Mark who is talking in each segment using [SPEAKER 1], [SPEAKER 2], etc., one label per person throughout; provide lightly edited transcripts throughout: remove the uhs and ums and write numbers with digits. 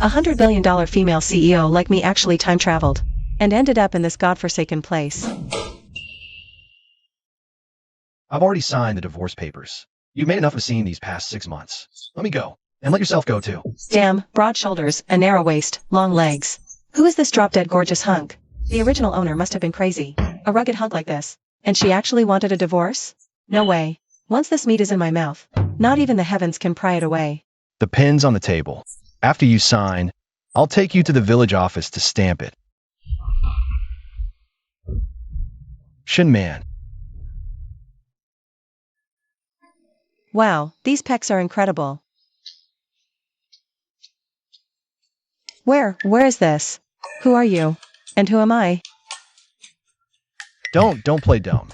[SPEAKER 1] $100 billion female CEO like me actually time traveled and ended up in this godforsaken place.
[SPEAKER 2] I've already signed the divorce papers. You've made enough of seeing these past 6 months. Let me go. And let yourself go too.
[SPEAKER 1] Damn, broad shoulders, a narrow waist, long legs. Who is this drop-dead gorgeous hunk? The original owner must have been crazy. A rugged hunk like this. And she actually wanted a divorce? No way. Once this meat is in my mouth, not even the heavens can pry it away.
[SPEAKER 2] The pen's on the table. After you sign, I'll take you to the village office to stamp it. Shinman.
[SPEAKER 1] Wow, these pecs are incredible. Where is this? Who are you? And who am I?
[SPEAKER 2] Don't play dumb.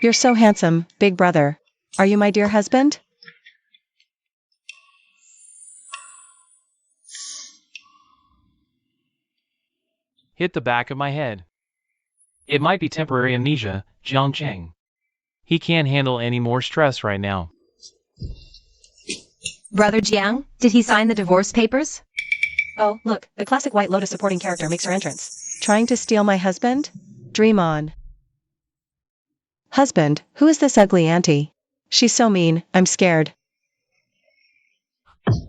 [SPEAKER 1] You're so handsome, big brother. Are you my dear husband?
[SPEAKER 3] Hit the back of my head. It might be temporary amnesia, Jiang Cheng. He can't handle any more stress right now.
[SPEAKER 4] Brother Jiang, did he sign the divorce papers?
[SPEAKER 1] Oh, look, the classic White Lotus supporting character makes her entrance. Trying to steal my husband? Dream on. Husband, who is this ugly auntie? She's so mean, I'm scared.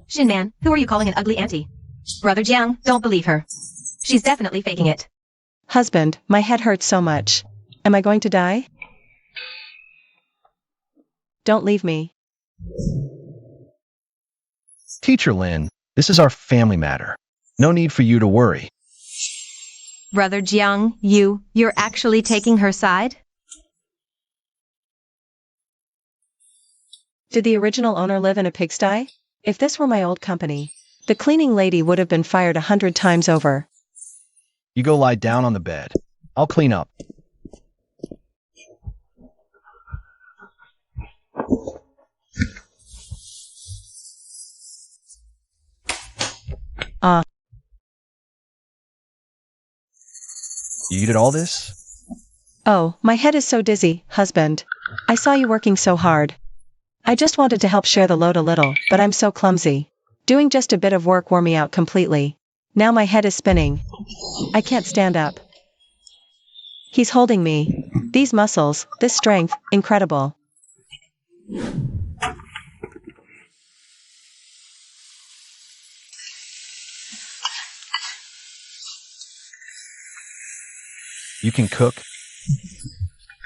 [SPEAKER 4] Shinman, who are you calling an ugly auntie? Brother Jiang, don't believe her. She's definitely faking it.
[SPEAKER 1] Husband, my head hurts so much. Am I going to die? Don't leave me.
[SPEAKER 2] Teacher Lin, this is our family matter. No need for you to worry.
[SPEAKER 4] Brother Jiang, you're actually taking her side?
[SPEAKER 1] Did the original owner live in a pigsty? If this were my old company, the cleaning lady would have been fired 100 times over.
[SPEAKER 2] You go lie down on the bed. I'll clean up. You did all this?
[SPEAKER 1] Oh, my head is so dizzy, husband. I saw you working so hard. I just wanted to help share the load a little, but I'm so clumsy. Doing just a bit of work wore me out completely. Now my head is spinning. I can't stand up. He's holding me. These muscles, this strength, incredible.
[SPEAKER 2] You can cook?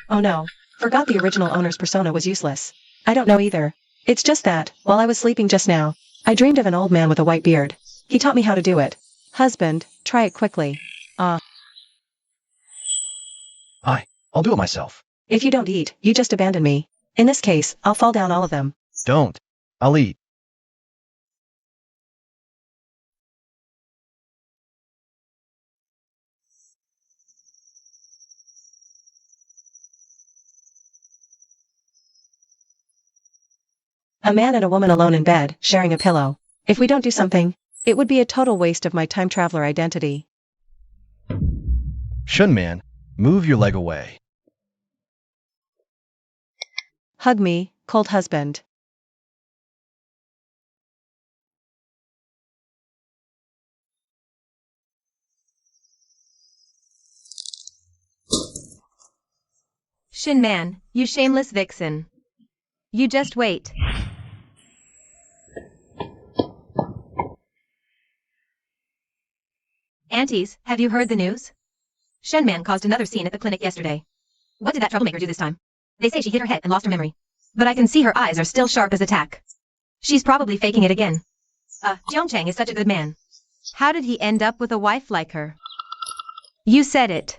[SPEAKER 1] Oh no, forgot the original owner's persona was useless. I don't know either. It's just that, while I was sleeping just now, I dreamed of an old man with a white beard. He taught me how to do it. Husband, try it quickly.
[SPEAKER 2] I'll do it myself.
[SPEAKER 1] If you don't eat, you just abandon me. In this case, I'll fall down all of them.
[SPEAKER 2] Don't. I'll eat.
[SPEAKER 1] A man and a woman alone in bed, sharing a pillow. If we don't do something, it would be a total waste of my time traveler identity.
[SPEAKER 2] Shunman, move your leg away.
[SPEAKER 1] Hug me, cold husband.
[SPEAKER 4] Shinman, you shameless vixen. You just wait. Aunties, have you heard the news? Shenman caused another scene at the clinic yesterday. What did that troublemaker do this time? They say she hit her head and lost her memory. But I can see her eyes are still sharp as a tack. She's probably faking it again. Jiang Cheng is such a good man. How did he end up with a wife like her? You said it.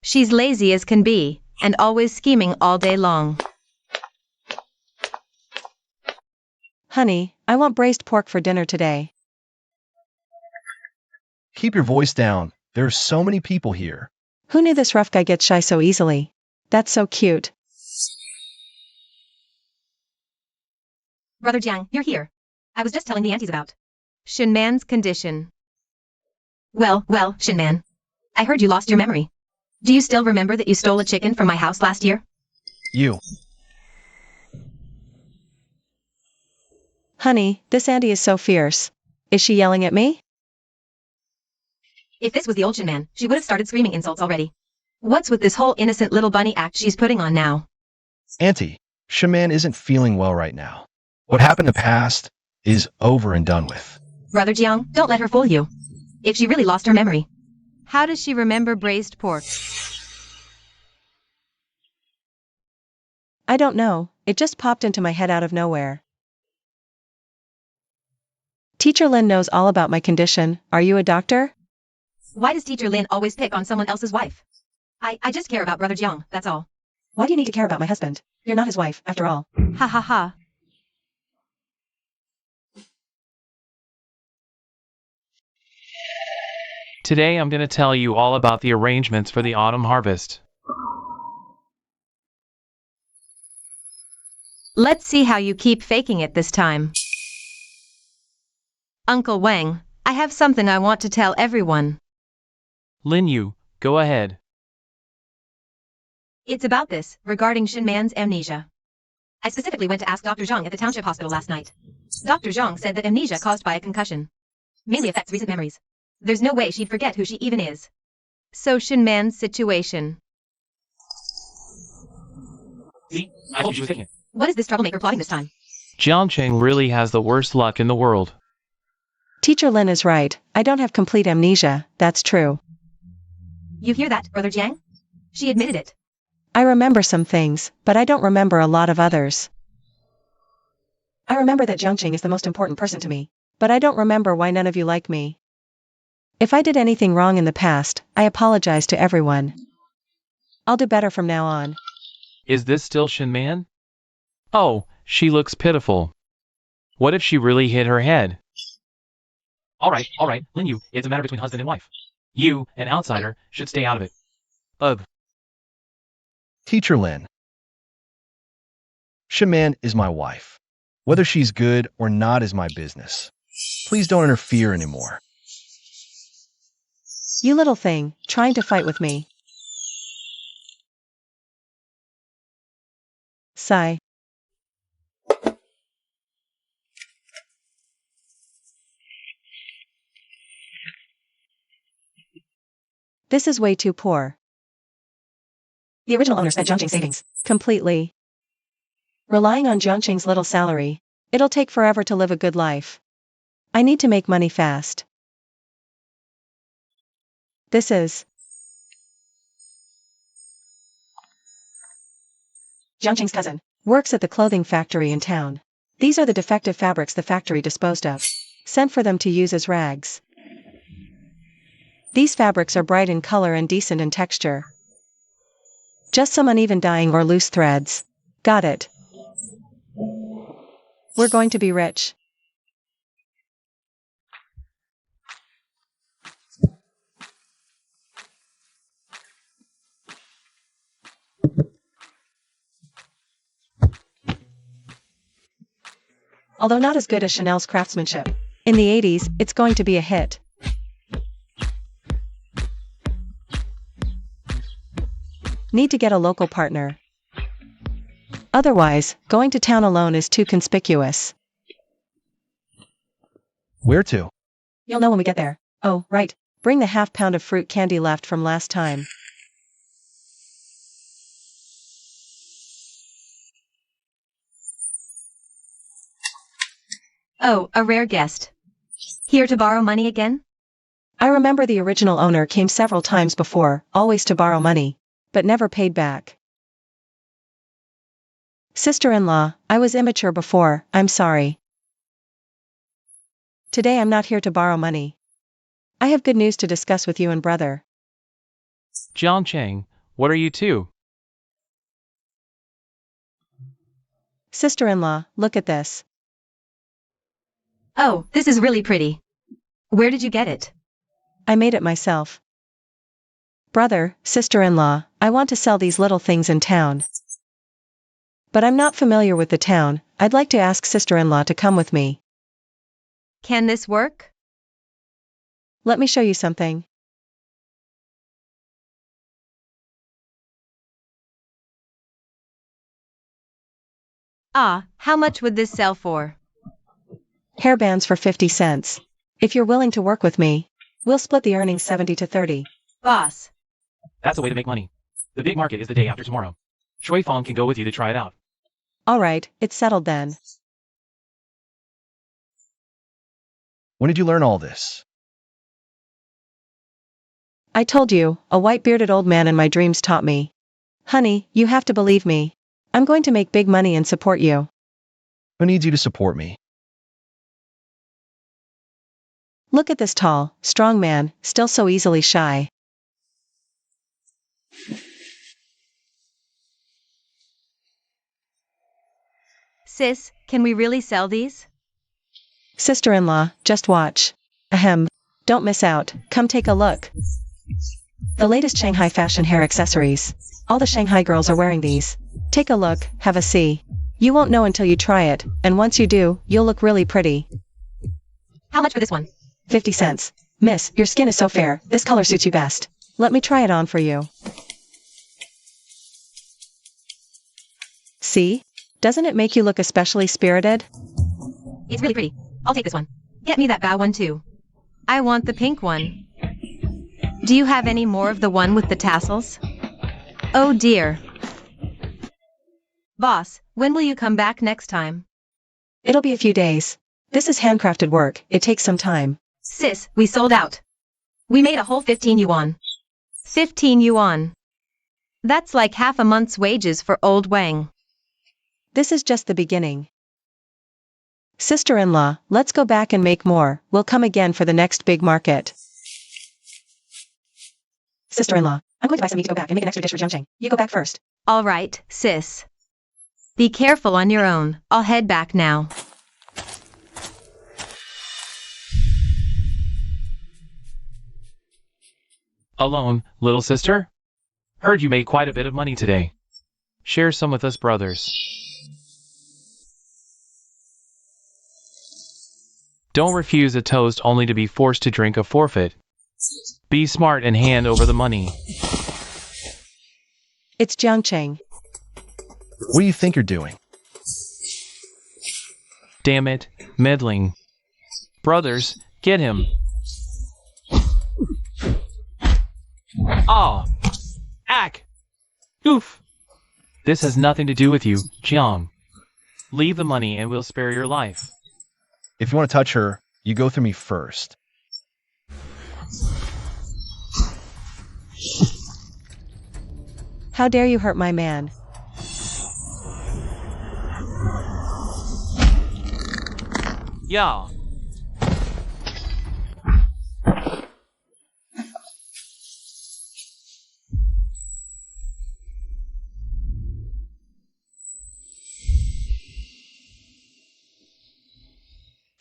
[SPEAKER 4] She's lazy as can be, and always scheming all day long.
[SPEAKER 1] Honey, I want braised pork for dinner today.
[SPEAKER 2] Keep your voice down. There are so many people here.
[SPEAKER 1] Who knew this rough guy gets shy so easily? That's so cute.
[SPEAKER 4] Brother Jiang, you're here. I was just telling the aunties about Shinman's condition. Well, Shinman. I heard you lost your memory. Do you still remember that you stole a chicken from my house last year?
[SPEAKER 2] You.
[SPEAKER 1] Honey, this auntie is so fierce. Is she yelling at me?
[SPEAKER 4] If this was the old Shin Man, she would have started screaming insults already. What's with this whole innocent little bunny act she's putting on now?
[SPEAKER 2] Auntie, Shaman isn't feeling well right now. What happened in the past is over and done with.
[SPEAKER 4] Brother Jiang, don't let her fool you. If she really lost her memory.
[SPEAKER 5] How does she remember braised pork?
[SPEAKER 1] I don't know, it just popped into my head out of nowhere. Teacher Lin knows all about my condition. Are you a doctor?
[SPEAKER 4] Why does Teacher Lin always pick on someone else's wife? I just care about Brother Jiang, that's all.
[SPEAKER 1] Why do you need to care about my husband? You're not his wife, after all.
[SPEAKER 5] Ha ha ha.
[SPEAKER 3] Today I'm going to tell you all about the arrangements for the autumn harvest.
[SPEAKER 5] Let's see how you keep faking it this time. Uncle Wang, I have something I want to tell everyone.
[SPEAKER 3] Lin Yu, go ahead.
[SPEAKER 4] It's about this, regarding Shin Man's amnesia. I specifically went to ask Dr. Zhang at the township hospital last night. Dr. Zhang said that amnesia caused by a concussion mainly affects recent memories. There's no way she'd forget who she even is.
[SPEAKER 5] So Shin Man's situation.
[SPEAKER 3] See, I told you she was taking it.
[SPEAKER 4] What is this troublemaker plotting this time?
[SPEAKER 3] Jiang Cheng really has the worst luck in the world.
[SPEAKER 1] Teacher Lin is right, I don't have complete amnesia, that's true.
[SPEAKER 4] You hear that, Brother Jiang? She admitted it.
[SPEAKER 1] I remember some things, but I don't remember a lot of others. I remember that Jiangqing is the most important person to me, but I don't remember why none of you like me. If I did anything wrong in the past, I apologize to everyone. I'll do better from now on.
[SPEAKER 3] Is this still Shin Man? Oh, she looks pitiful. What if she really hit her head? All right, Lin Yu, it's a matter between husband and wife. You, an outsider, should stay out of it. Ugh.
[SPEAKER 2] Teacher Lin. Shaman is my wife. Whether she's good or not is my business. Please don't interfere anymore.
[SPEAKER 1] You little thing, trying to fight with me. Sigh. This is way too poor. The original owner spent Jiangqing's savings completely. Relying on Jiangqing's little salary, it'll take forever to live a good life. I need to make money fast. This is Jiangqing's cousin. Works at the clothing factory in town. These are the defective fabrics the factory disposed of. Sent for them to use as rags. These fabrics are bright in color and decent in texture. Just some uneven dyeing or loose threads. Got it. We're going to be rich. Although not as good as Chanel's craftsmanship. In the 80s, it's going to be a hit. Need to get a local partner. Otherwise, going to town alone is too conspicuous.
[SPEAKER 2] Where to?
[SPEAKER 1] You'll know when we get there. Oh, right. Bring the half-pound of fruit candy left from last time.
[SPEAKER 4] Oh, a rare guest. Here to borrow money again?
[SPEAKER 1] I remember the original owner came several times before, always to borrow money, but never paid back. Sister-in-law, I was immature before, I'm sorry. Today I'm not here to borrow money. I have good news to discuss with you and brother.
[SPEAKER 3] Jiang Cheng, what are you two?
[SPEAKER 1] Sister-in-law, look at this.
[SPEAKER 4] Oh, this is really pretty. Where did you get it?
[SPEAKER 1] I made it myself. Brother, sister-in-law, I want to sell these little things in town. But I'm not familiar with the town, I'd like to ask sister-in-law to come with me.
[SPEAKER 5] Can this work?
[SPEAKER 1] Let me show you something.
[SPEAKER 5] Ah, how much would this sell for?
[SPEAKER 1] Hairbands for 50 cents. If you're willing to work with me, we'll split the earnings 70 to 30.
[SPEAKER 5] Boss.
[SPEAKER 3] That's a way to make money. The big market is the day after tomorrow. Shui Fong can go with you to try it out.
[SPEAKER 1] Alright, it's settled then.
[SPEAKER 2] When did you learn all this?
[SPEAKER 1] I told you, a white-bearded old man in my dreams taught me. Honey, you have to believe me. I'm going to make big money and support you.
[SPEAKER 2] Who needs you to support me?
[SPEAKER 1] Look at this tall, strong man, still so easily shy.
[SPEAKER 5] Sis, can we really sell these?
[SPEAKER 1] Sister-in-law, just watch. Ahem. Don't miss out, come take a look. The latest Shanghai fashion hair accessories. All the Shanghai girls are wearing these. Take a look, have a see. You won't know until you try it, and once you do, you'll look really pretty.
[SPEAKER 4] How much for this one?
[SPEAKER 1] 50 cents. Miss, your skin is so fair, this color suits you best. Let me try it on for you. See? Doesn't it make you look especially spirited?
[SPEAKER 4] It's really pretty. I'll take this one. Get me that bow one too.
[SPEAKER 5] I want the pink one. Do you have any more of the one with the tassels? Oh dear. Boss, when will you come back next time?
[SPEAKER 1] It'll be a few days. This is handcrafted work, it takes some time.
[SPEAKER 4] Sis, we sold out. We made a whole 15 yuan.
[SPEAKER 5] 15 yuan. That's like half a month's wages for old Wang.
[SPEAKER 1] This is just the beginning. Sister-in-law, let's go back and make more, we'll come again for the next big market. Sister-in-law, I'm going to buy some meat to go back and make an extra dish for Jiangcheng. You go back first.
[SPEAKER 5] All right, sis. Be careful on your own, I'll head back now.
[SPEAKER 3] Alone, little sister? Heard you made quite a bit of money today. Share some with us brothers. Don't refuse a toast only to be forced to drink a forfeit. Be smart and hand over the money.
[SPEAKER 1] It's Jiangcheng.
[SPEAKER 2] What do you think you're doing?
[SPEAKER 3] Damn it, meddling. Brothers, get him. Ah! Ack! Oof! This has nothing to do with you, Jiang. Leave the money and we'll spare your life.
[SPEAKER 2] If you want to touch her, you go through me first.
[SPEAKER 1] How dare you hurt my man?
[SPEAKER 3] Yeah.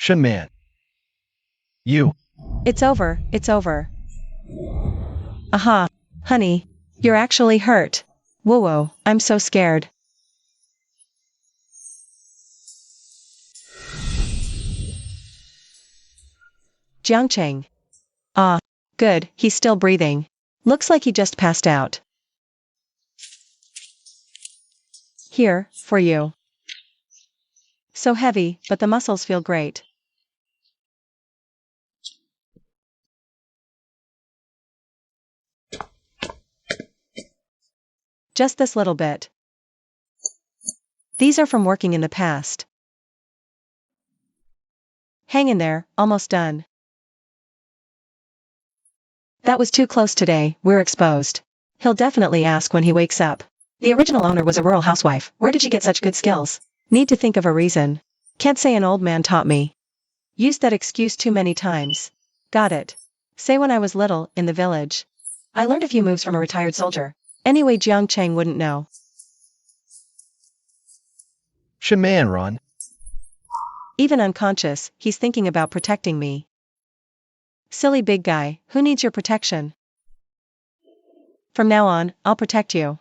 [SPEAKER 2] Shen Man. You.
[SPEAKER 1] It's over, it's over. Aha, honey, you're actually hurt. Whoa, I'm so scared. Jiangcheng. Ah, good, he's still breathing. Looks like he just passed out. Here, for you. So heavy, but the muscles feel great. Just this little bit. These are from working in the past. Hang in there, almost done. That was too close today, we're exposed. He'll definitely ask when he wakes up. The original owner was a rural housewife, where did she get such good skills? Need to think of a reason. Can't say an old man taught me. Used that excuse too many times. Got it. Say when I was little, in the village. I learned a few moves from a retired soldier. Anyway, Jiangcheng wouldn't know.
[SPEAKER 2] Shen Man, run.
[SPEAKER 1] Even unconscious, he's thinking about protecting me. Silly big guy, who needs your protection? From now on, I'll protect you.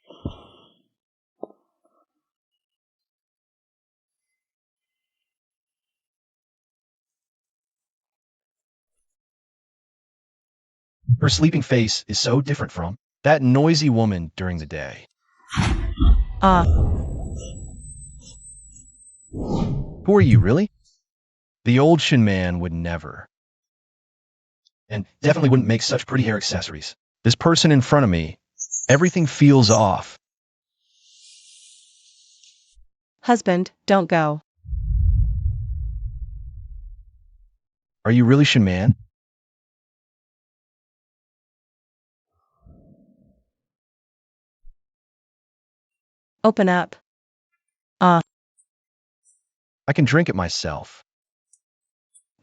[SPEAKER 2] Her sleeping face is so different from that noisy woman during the day.
[SPEAKER 1] Ah.
[SPEAKER 2] Who are you, really? The old Shen Man would never. and definitely wouldn't make such pretty hair accessories. This person in front of me, everything feels off.
[SPEAKER 1] Husband, don't go.
[SPEAKER 2] Are you really Shin Man?
[SPEAKER 1] Open up.
[SPEAKER 2] I can drink it myself.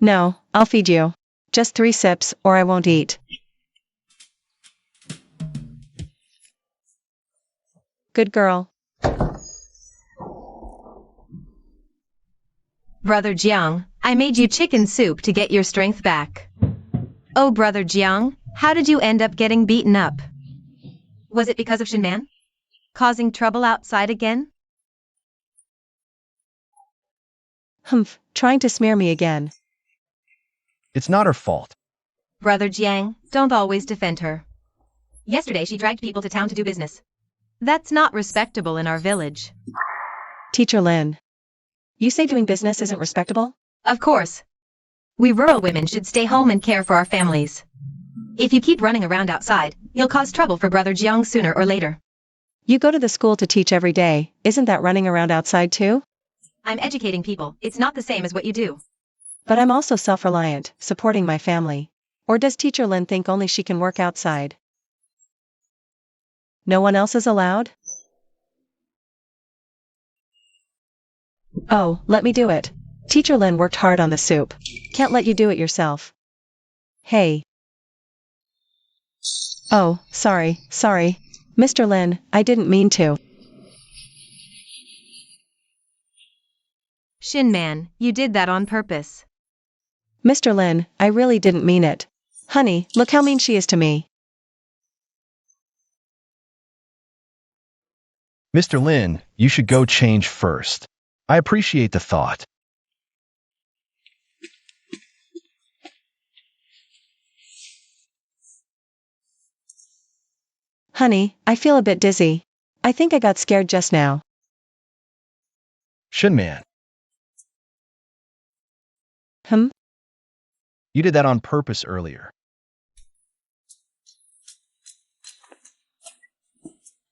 [SPEAKER 1] No, I'll feed you. Just 3 sips, or I won't eat. Good girl.
[SPEAKER 5] Brother Jiang, I made you chicken soup to get your strength back. Oh, Brother Jiang, how did you end up getting beaten up?
[SPEAKER 4] Was it because of Shin Man?
[SPEAKER 5] Causing trouble outside again?
[SPEAKER 1] Humph, trying to smear me again.
[SPEAKER 2] It's not her fault.
[SPEAKER 5] Brother Jiang, don't always defend her.
[SPEAKER 4] Yesterday she dragged people to town to do business.
[SPEAKER 5] That's not respectable in our village.
[SPEAKER 1] Teacher Lin. You say doing business isn't respectable?
[SPEAKER 4] Of course. We rural women should stay home and care for our families. If you keep running around outside, you'll cause trouble for Brother Jiang sooner or later.
[SPEAKER 1] You go to the school to teach every day, isn't that running around outside too?
[SPEAKER 4] I'm educating people, it's not the same as what you do.
[SPEAKER 1] But I'm also self-reliant, supporting my family. Or does Teacher Lin think only she can work outside? No one else is allowed? Oh, let me do it. Teacher Lin worked hard on the soup. Can't let you do it yourself. Hey. Oh, sorry. Mr. Lin, I didn't mean to.
[SPEAKER 5] Shin Man, you did that on purpose.
[SPEAKER 1] Mr. Lin, I really didn't mean it. Honey, look how mean she is to me.
[SPEAKER 2] Mr. Lin, you should go change first. I appreciate the thought.
[SPEAKER 1] Honey, I feel a bit dizzy. I think I got scared just now.
[SPEAKER 2] Shin Man, you did that on purpose earlier.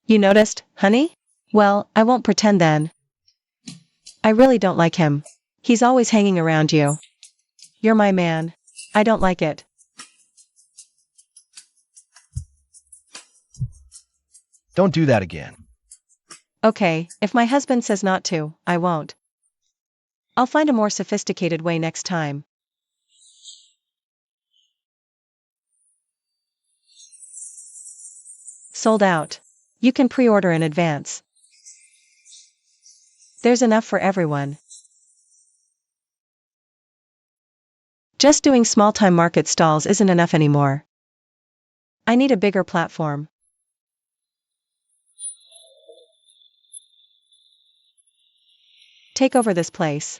[SPEAKER 1] You noticed, honey? Well, I won't pretend then. I really don't like him. He's always hanging around you. You're my man. I don't like it.
[SPEAKER 2] Don't do that again.
[SPEAKER 1] Okay, if my husband says not to, I won't. I'll find a more sophisticated way next time. Sold out. You can pre-order in advance. There's enough for everyone. Just doing small-time market stalls isn't enough anymore. I need a bigger platform. Take over this place.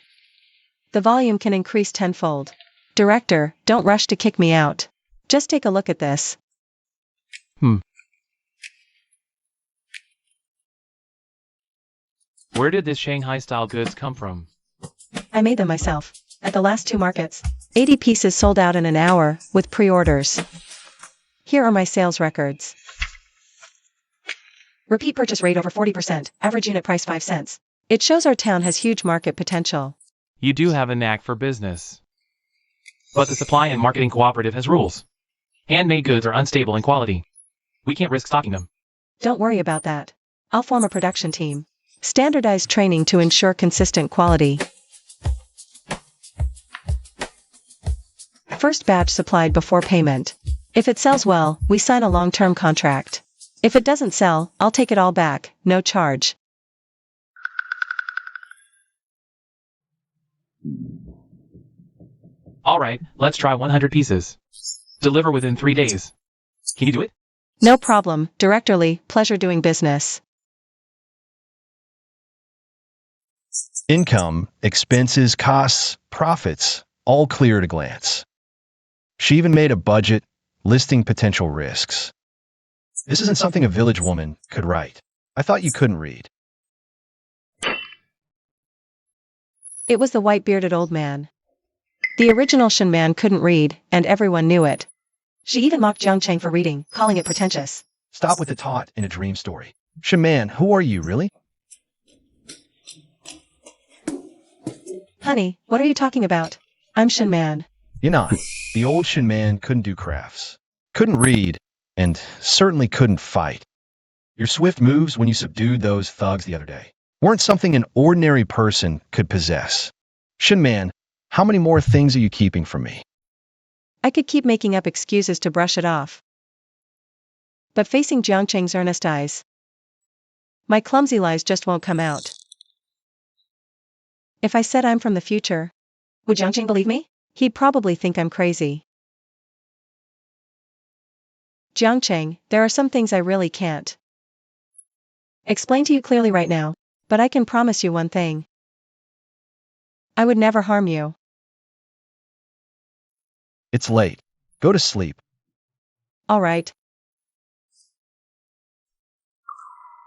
[SPEAKER 1] The volume can increase tenfold. Director, don't rush to kick me out. Just take a look at this.
[SPEAKER 3] Where did this Shanghai-style goods come from?
[SPEAKER 1] I made them myself. At the last 2 markets. 80 pieces sold out in an hour, with pre-orders. Here are my sales records. Repeat purchase rate over 40%, average unit price 5 cents. It shows our town has huge market potential.
[SPEAKER 3] You do have a knack for business. But the supply and marketing cooperative has rules. Handmade goods are unstable in quality. We can't risk stocking them.
[SPEAKER 1] Don't worry about that. I'll form a production team. Standardized training to ensure consistent quality. First batch supplied before payment. If it sells well, we sign a long-term contract. If it doesn't sell, I'll take it all back, no charge.
[SPEAKER 3] Alright, let's try 100 pieces. Deliver within 3 days. Can you do it?
[SPEAKER 1] No problem, Director Lee, pleasure doing business.
[SPEAKER 2] Income, expenses, costs, profits, all clear at a glance. She even made a budget, listing potential risks. This isn't something a village woman could write. I thought you couldn't read.
[SPEAKER 1] It was the white-bearded old man. The original Shin Man couldn't read, and everyone knew it. She even mocked Jiang Cheng for reading, calling it pretentious.
[SPEAKER 2] Stop with the taunt in a dream story. Shaman, who are you, really?
[SPEAKER 1] Honey, what are you talking about? I'm Shin Man.
[SPEAKER 2] You're not. The old Shin Man couldn't do crafts, couldn't read, and certainly couldn't fight. Your swift moves when you subdued those thugs the other day weren't something an ordinary person could possess. Shin Man, how many more things are you keeping from me?
[SPEAKER 1] I could keep making up excuses to brush it off. But facing Jiang Cheng's earnest eyes, my clumsy lies just won't come out. If I said I'm from the future, would Jiang Cheng believe me? He'd probably think I'm crazy. Jiang Cheng, there are some things I really can't explain to you clearly right now, but I can promise you one thing. I would never harm you.
[SPEAKER 2] It's late. Go to sleep.
[SPEAKER 1] All right.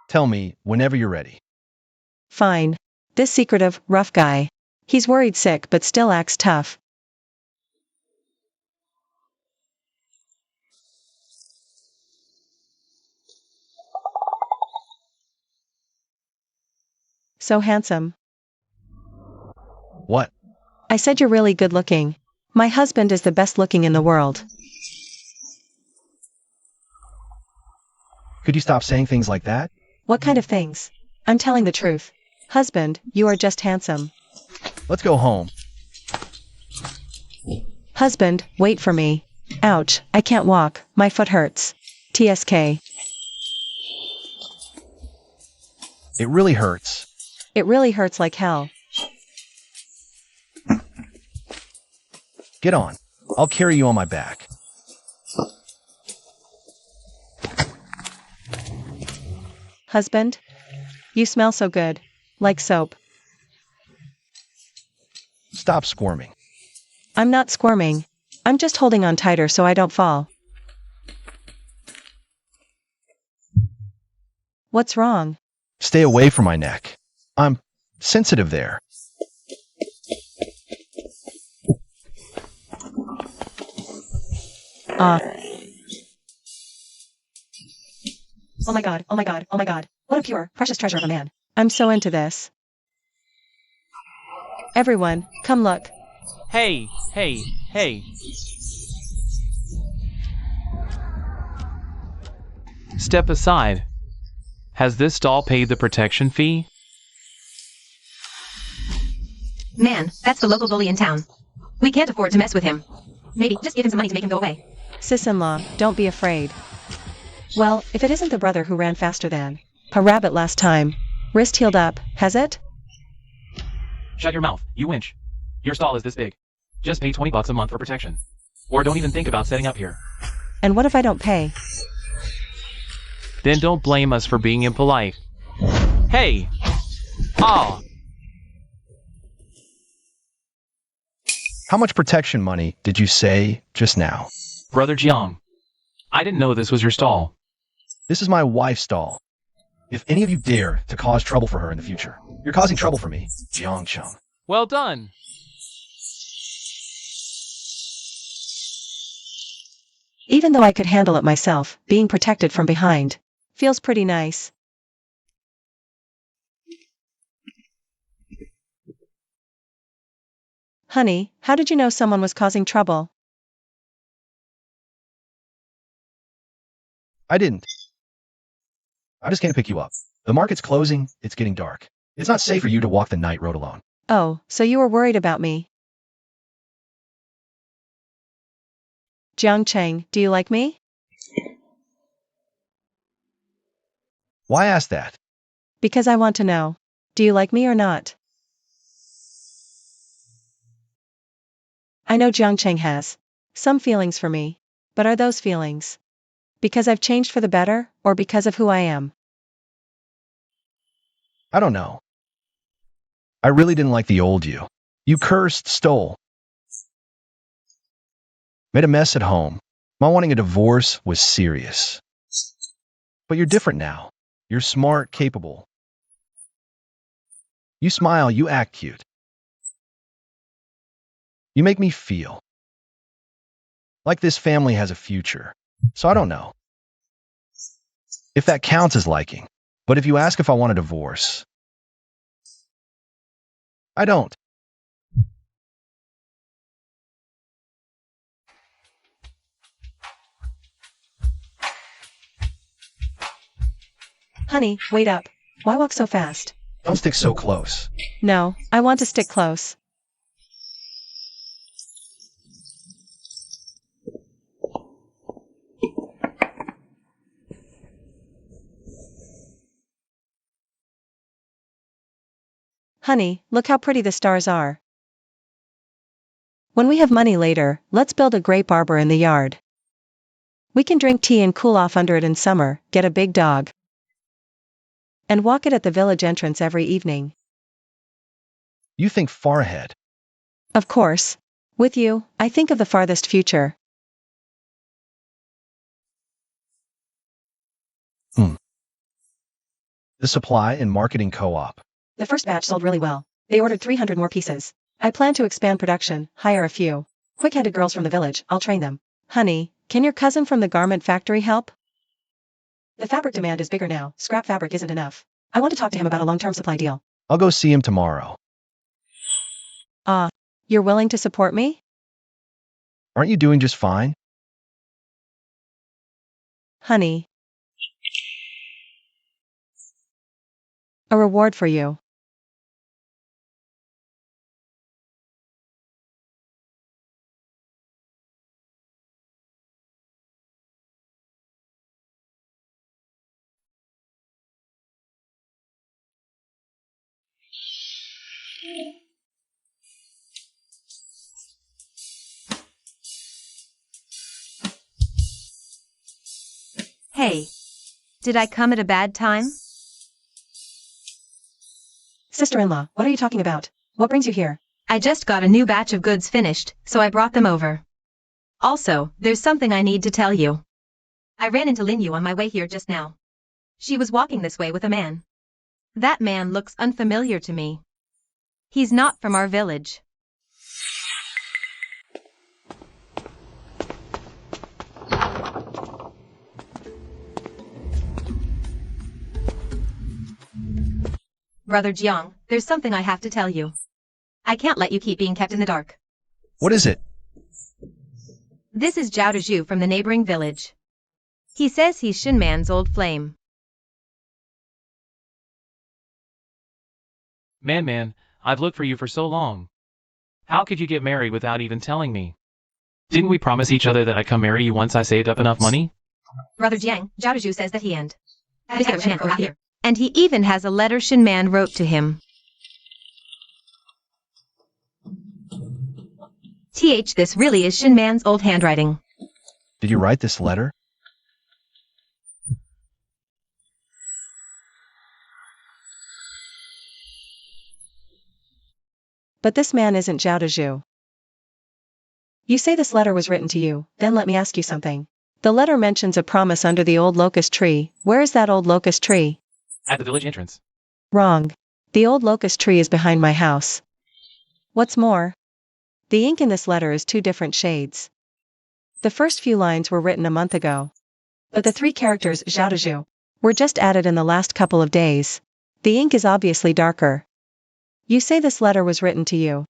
[SPEAKER 2] Tell me whenever you're ready.
[SPEAKER 1] Fine. This secretive, rough guy. He's worried sick but still acts tough. So handsome.
[SPEAKER 2] What?
[SPEAKER 1] I said you're really good looking. My husband is the best looking in the world.
[SPEAKER 2] Could you stop saying things like that?
[SPEAKER 1] What kind of things? I'm telling the truth. Husband, you are just handsome.
[SPEAKER 2] Let's go home.
[SPEAKER 1] Husband, wait for me. Ouch, I can't walk, my foot hurts. TSK.
[SPEAKER 2] It really hurts.
[SPEAKER 1] It really hurts like hell.
[SPEAKER 2] Get on. I'll carry you on my back.
[SPEAKER 1] Husband? You smell so good. Like soap.
[SPEAKER 2] Stop squirming.
[SPEAKER 1] I'm not squirming. I'm just holding on tighter so I don't fall. What's wrong?
[SPEAKER 2] Stay away from my neck. I'm sensitive there.
[SPEAKER 1] Oh my god, oh my god, oh my god. What a pure, precious treasure of a man. I'm so into this. Everyone, come look.
[SPEAKER 3] Hey, hey, hey. Step aside. Has this doll paid the protection fee?
[SPEAKER 4] Man, that's the local bully in town. We can't afford to mess with him. Maybe just give him some money to make him go away.
[SPEAKER 1] Sis-in-law, don't be afraid. Well, if it isn't the brother who ran faster than a rabbit last time. Wrist healed up, has it?
[SPEAKER 3] Shut your mouth, you winch. Your stall is this big. Just pay $20 a month for protection. Or don't even think about setting up here.
[SPEAKER 1] And what if I don't pay?
[SPEAKER 3] Then don't blame us for being impolite. Hey! Ah!
[SPEAKER 2] How much protection money did you say just now?
[SPEAKER 3] Brother Jiang. I didn't know this was your stall.
[SPEAKER 2] This is my wife's stall. If any of you dare to cause trouble for her in the future, you're causing trouble for me, Jiang Cheng.
[SPEAKER 3] Well done!
[SPEAKER 1] Even though I could handle it myself, being protected from behind feels pretty nice. Honey, how did you know someone was causing trouble?
[SPEAKER 2] I didn't. I just can't pick you up. The market's closing, it's getting dark. It's not safe for you to walk the night road alone.
[SPEAKER 1] Oh, so you were worried about me. Jiang Cheng, do you like me?
[SPEAKER 2] Why ask that?
[SPEAKER 1] Because I want to know. Do you like me or not? I know Jiang Cheng has some feelings for me, but are those feelings because I've changed for the better, or because of who I am?
[SPEAKER 2] I don't know. I really didn't like the old you. You cursed, stole, made a mess at home. My wanting a divorce was serious. But you're different now. You're smart, capable. You smile, you act cute. You make me feel Like this family has a future. So I don't know if that counts as liking. But if you ask if I want a divorce, I don't.
[SPEAKER 1] Honey, wait up. Why walk so fast?
[SPEAKER 2] Don't stick so close.
[SPEAKER 1] No, I want to stick close. Honey, look how pretty the stars are. When we have money later, let's build a grape arbor in the yard. We can drink tea and cool off under it in summer, get a big dog, and walk it at the village entrance every evening.
[SPEAKER 2] You think far ahead.
[SPEAKER 1] Of course. With you, I think of the farthest future.
[SPEAKER 2] The supply and marketing co-op.
[SPEAKER 1] The first batch sold really well. They ordered 300 more pieces. I plan to expand production, hire a few quick-headed girls from the village, I'll train them. Honey, can your cousin from the garment factory help? The fabric demand is bigger now, scrap fabric isn't enough. I want to talk to him about a long-term supply deal.
[SPEAKER 2] I'll go see him tomorrow.
[SPEAKER 1] You're willing to support me?
[SPEAKER 2] Aren't you doing just fine?
[SPEAKER 1] Honey. A reward for you.
[SPEAKER 5] Hey. Did I come at a bad time?
[SPEAKER 1] Sister-in-law, what are you talking about? What brings you here?
[SPEAKER 5] I just got a new batch of goods finished, so I brought them over. Also, there's something I need to tell you.
[SPEAKER 4] I ran into Lin Yu on my way here just now. She was walking this way with a man.
[SPEAKER 5] That man looks unfamiliar to me. He's not from our village.
[SPEAKER 4] Brother Jiang, there's something I have to tell you. I can't let you keep being kept in the dark.
[SPEAKER 2] What is it?
[SPEAKER 5] This is Zhao Dezhu from the neighboring village. He says he's Shinman's old flame.
[SPEAKER 3] Man, I've looked for you for so long. How could you get married without even telling me? Didn't we promise each other that I'd come marry you once I saved up enough money?
[SPEAKER 4] Brother Jiang, Zhao Dezhu says that he and his other Shinman are here.
[SPEAKER 5] And he even has a letter Shinman wrote to him. This really is Shinman's old handwriting.
[SPEAKER 2] Did you write this letter?
[SPEAKER 1] But this man isn't Zhao Dezhu. You say this letter was written to you, then let me ask you something. The letter mentions a promise under the old locust tree. Where is that old locust tree?
[SPEAKER 3] At the village entrance.
[SPEAKER 1] Wrong. The old locust tree is behind my house. What's more, the ink in this letter is 2 different shades. The first few lines were written a month ago. But the 3 characters Zhao Dezhu were just added in the last couple of days. The ink is obviously darker. You say this letter was written to you.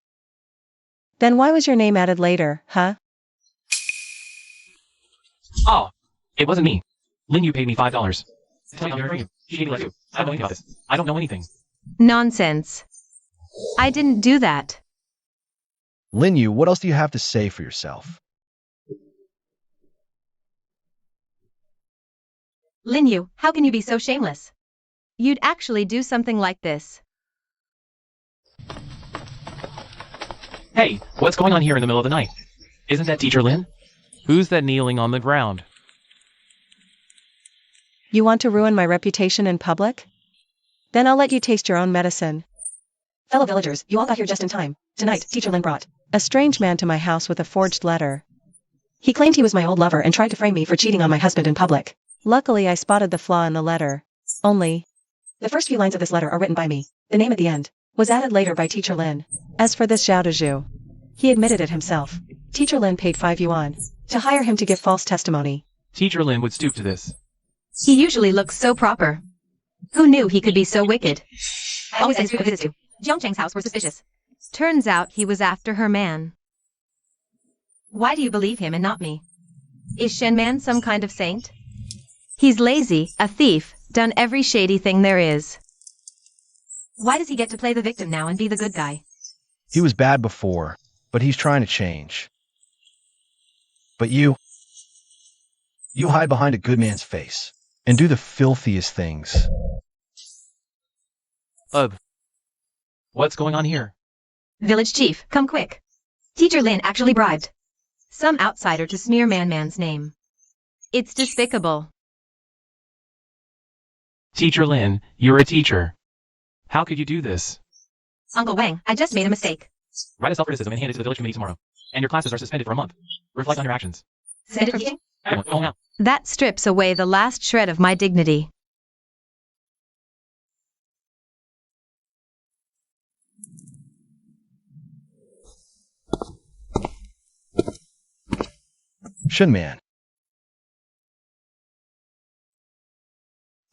[SPEAKER 1] Then why was your name added later, huh?
[SPEAKER 3] Oh, it wasn't me. Lin Yu paid me $5. Tell me I'm marrying you. She gave me letter. I don't know anything about this. I don't know anything.
[SPEAKER 5] Nonsense. I didn't do that.
[SPEAKER 2] Lin Yu, what else do you have to say for yourself?
[SPEAKER 4] Lin Yu, how can you be so shameless?
[SPEAKER 5] You'd actually do something like this.
[SPEAKER 3] Hey, what's going on here in the middle of the night? Isn't that Teacher Lin? Who's that kneeling on the ground?
[SPEAKER 1] You want to ruin my reputation in public? Then I'll let you taste your own medicine. Fellow villagers, you all got here just in time. Tonight, Teacher Lin brought a strange man to my house with a forged letter. He claimed he was my old lover and tried to frame me for cheating on my husband in public. Luckily I spotted the flaw in the letter. Only, the first few lines of this letter are written by me. The name at the end was added later by Teacher Lin. As for this Zhao Dezhu, he admitted it himself. Teacher Lin paid 5 yuan. To hire him to give false testimony.
[SPEAKER 3] Teacher Lin would stoop to this.
[SPEAKER 4] He usually looks so proper. Who knew he could be so wicked? I always said visits to Jiang Cheng's house were suspicious.
[SPEAKER 5] Turns out he was after her man.
[SPEAKER 4] Why do you believe him and not me?
[SPEAKER 5] Is Shen Man some kind of saint? He's lazy, a thief, done every shady thing there is.
[SPEAKER 4] Why does he get to play the victim now and be the good guy?
[SPEAKER 2] He was bad before, but he's trying to change. But you hide behind a good man's face and do the filthiest things.
[SPEAKER 3] What's going on here?
[SPEAKER 4] Village chief, come quick. Teacher Lin actually bribed
[SPEAKER 5] Some outsider to smear Man's name. It's despicable.
[SPEAKER 3] Teacher Lin, you're a teacher. How could you do this?
[SPEAKER 4] Uncle Wang, I just made a mistake.
[SPEAKER 3] Write a self-criticism and hand it to the village committee tomorrow. And your classes are suspended for a month. Reflect on your actions.
[SPEAKER 4] Suspended from teaching?
[SPEAKER 3] Everyone, go home now.
[SPEAKER 5] That strips away the last shred of my dignity.
[SPEAKER 2] Shen Man.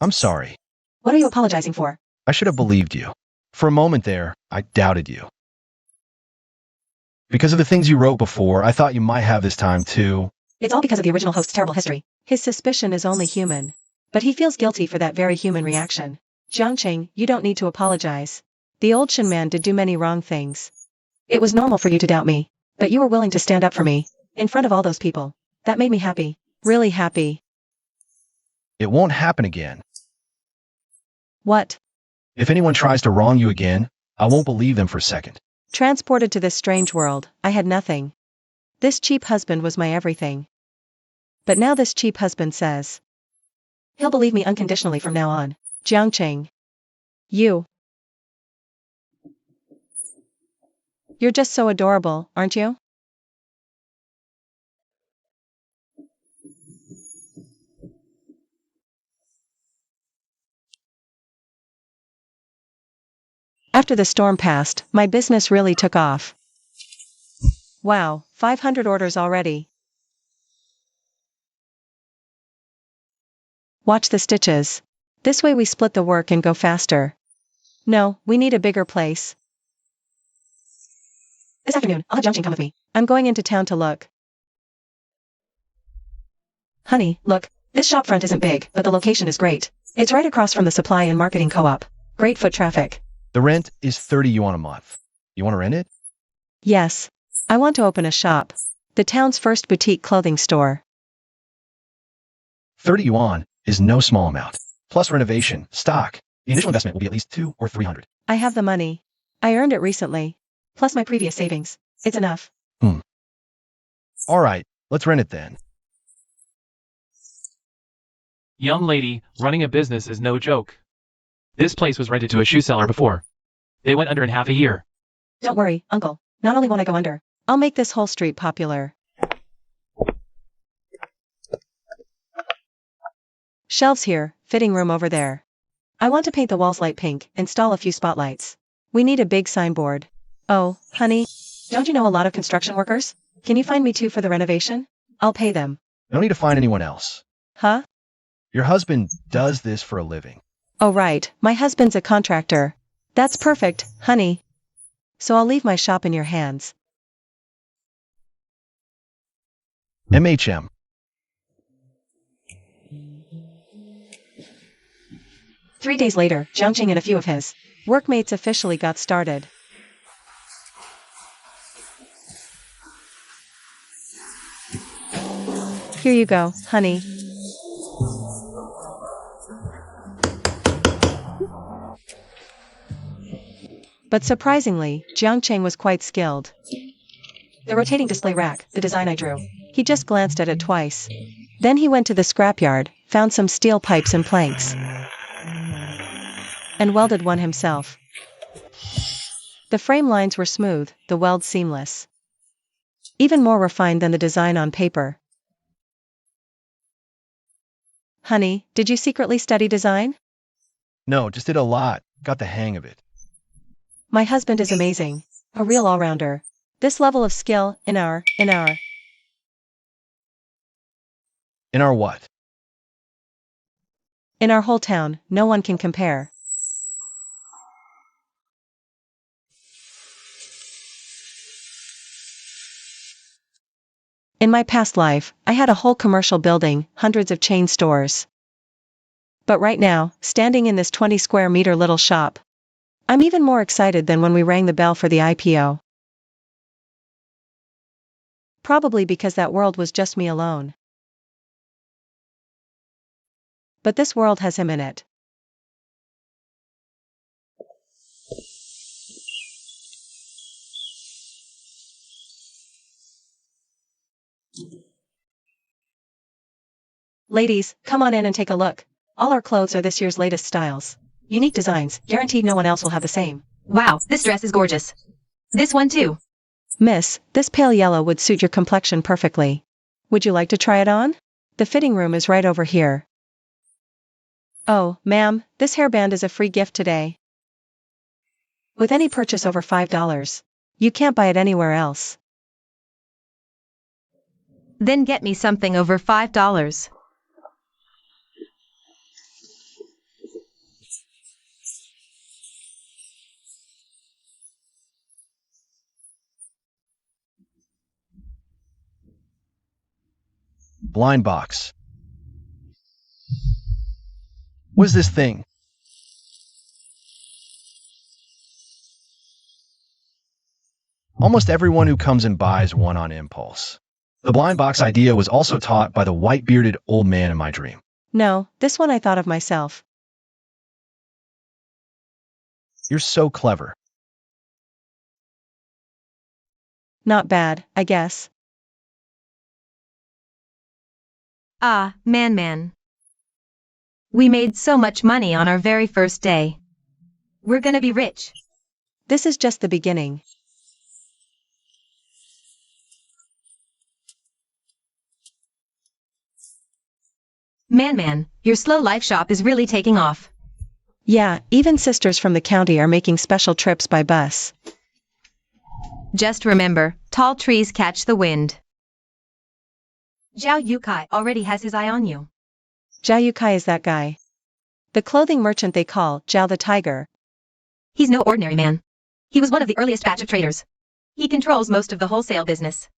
[SPEAKER 2] I'm sorry.
[SPEAKER 1] What are you apologizing for?
[SPEAKER 2] I should have believed you. For a moment there, I doubted you. Because of the things you wrote before, I thought you might have this time too.
[SPEAKER 1] It's all because of the original host's terrible history. His suspicion is only human. But he feels guilty for that very human reaction. Jiang Cheng, you don't need to apologize. The old Shen Man did do many wrong things. It was normal for you to doubt me. But you were willing to stand up for me. In front of all those people. That made me happy. Really happy.
[SPEAKER 2] It won't happen again.
[SPEAKER 1] What?
[SPEAKER 2] If anyone tries to wrong you again, I won't believe them for a second.
[SPEAKER 1] Transported to this strange world, I had nothing. This cheap husband was my everything. But now this cheap husband says he'll believe me unconditionally from now on. Jiang Cheng. You're just so adorable, aren't you? After the storm passed, my business really took off. Wow, 500 orders already. Watch the stitches. This way we split the work and go faster. No, we need a bigger place. This afternoon, I'll have Jiang Cheng come with me. I'm going into town to look. Honey, look, this shopfront isn't big, but the location is great. It's right across from the supply and marketing co-op. Great foot traffic.
[SPEAKER 2] The rent is 30 yuan a month. You want to rent it?
[SPEAKER 1] Yes. I want to open a shop. The town's first boutique clothing store.
[SPEAKER 2] 30 yuan is no small amount. Plus renovation, stock. The initial investment will be at least 200 or 300.
[SPEAKER 1] I have the money. I earned it recently. Plus my previous savings. It's enough.
[SPEAKER 2] All right, let's rent it then.
[SPEAKER 3] Young lady, running a business is no joke. This place was rented to a shoe seller before. They went under in half a year.
[SPEAKER 1] Don't worry, uncle. Not only won't I go under, I'll make this whole street popular. Shelves here, fitting room over there. I want to paint the walls light pink, install a few spotlights. We need a big signboard. Oh, honey, don't you know a lot of construction workers? Can you find me 2 for the renovation? I'll pay them.
[SPEAKER 2] No need to find anyone else.
[SPEAKER 1] Huh?
[SPEAKER 2] Your husband does this for a living.
[SPEAKER 1] Oh right, my husband's a contractor. That's perfect, honey. So I'll leave my shop in your hands.
[SPEAKER 2] MHM.
[SPEAKER 1] Three days later, Jiang Cheng and a few of his workmates officially got started. Here you go, honey. But surprisingly, Jiang Cheng was quite skilled. The rotating display rack, the design I drew. He just glanced at it twice. Then he went to the scrapyard, found some steel pipes and planks, and welded one himself. The frame lines were smooth, the weld seamless. Even more refined than the design on paper. Honey, did you secretly study design?
[SPEAKER 2] No, just did a lot. Got the hang of it.
[SPEAKER 1] My husband is amazing. A real all-rounder. This level of skill in our
[SPEAKER 2] In our what?
[SPEAKER 1] In our whole town, no one can compare. In my past life, I had a whole commercial building, hundreds of chain stores. But right now, standing in this 20 square meter little shop, I'm even more excited than when we rang the bell for the IPO. Probably because that world was just me alone. But this world has him in it. Ladies, come on in and take a look. All our clothes are this year's latest styles. Unique designs, guaranteed no one else will have the same.
[SPEAKER 4] Wow, this dress is gorgeous. This one too.
[SPEAKER 1] Miss, this pale yellow would suit your complexion perfectly. Would you like to try it on? The fitting room is right over here. Oh, ma'am, this hairband is a free gift today. With any purchase over $5. You can't buy it anywhere else.
[SPEAKER 5] Then get me something over $5.
[SPEAKER 2] Blind box. What is this thing? Almost everyone who comes and buys one on impulse. The blind box idea was also taught by the white-bearded old man in my dream.
[SPEAKER 1] No, this one I thought of myself.
[SPEAKER 2] You're so clever.
[SPEAKER 1] Not bad, I guess.
[SPEAKER 5] Ah, man. We made so much money on our very first day. We're gonna be rich.
[SPEAKER 1] This is just the beginning.
[SPEAKER 5] Man, your slow life shop is really taking off.
[SPEAKER 1] Yeah, even sisters from the county are making special trips by bus.
[SPEAKER 5] Just remember, tall trees catch the wind.
[SPEAKER 4] Zhao Yukai already has his eye on you.
[SPEAKER 1] Zhao Yukai is that guy. The clothing merchant they call Zhao the Tiger.
[SPEAKER 4] He's no ordinary man. He was one of the earliest batch of traders. He controls most of the wholesale business.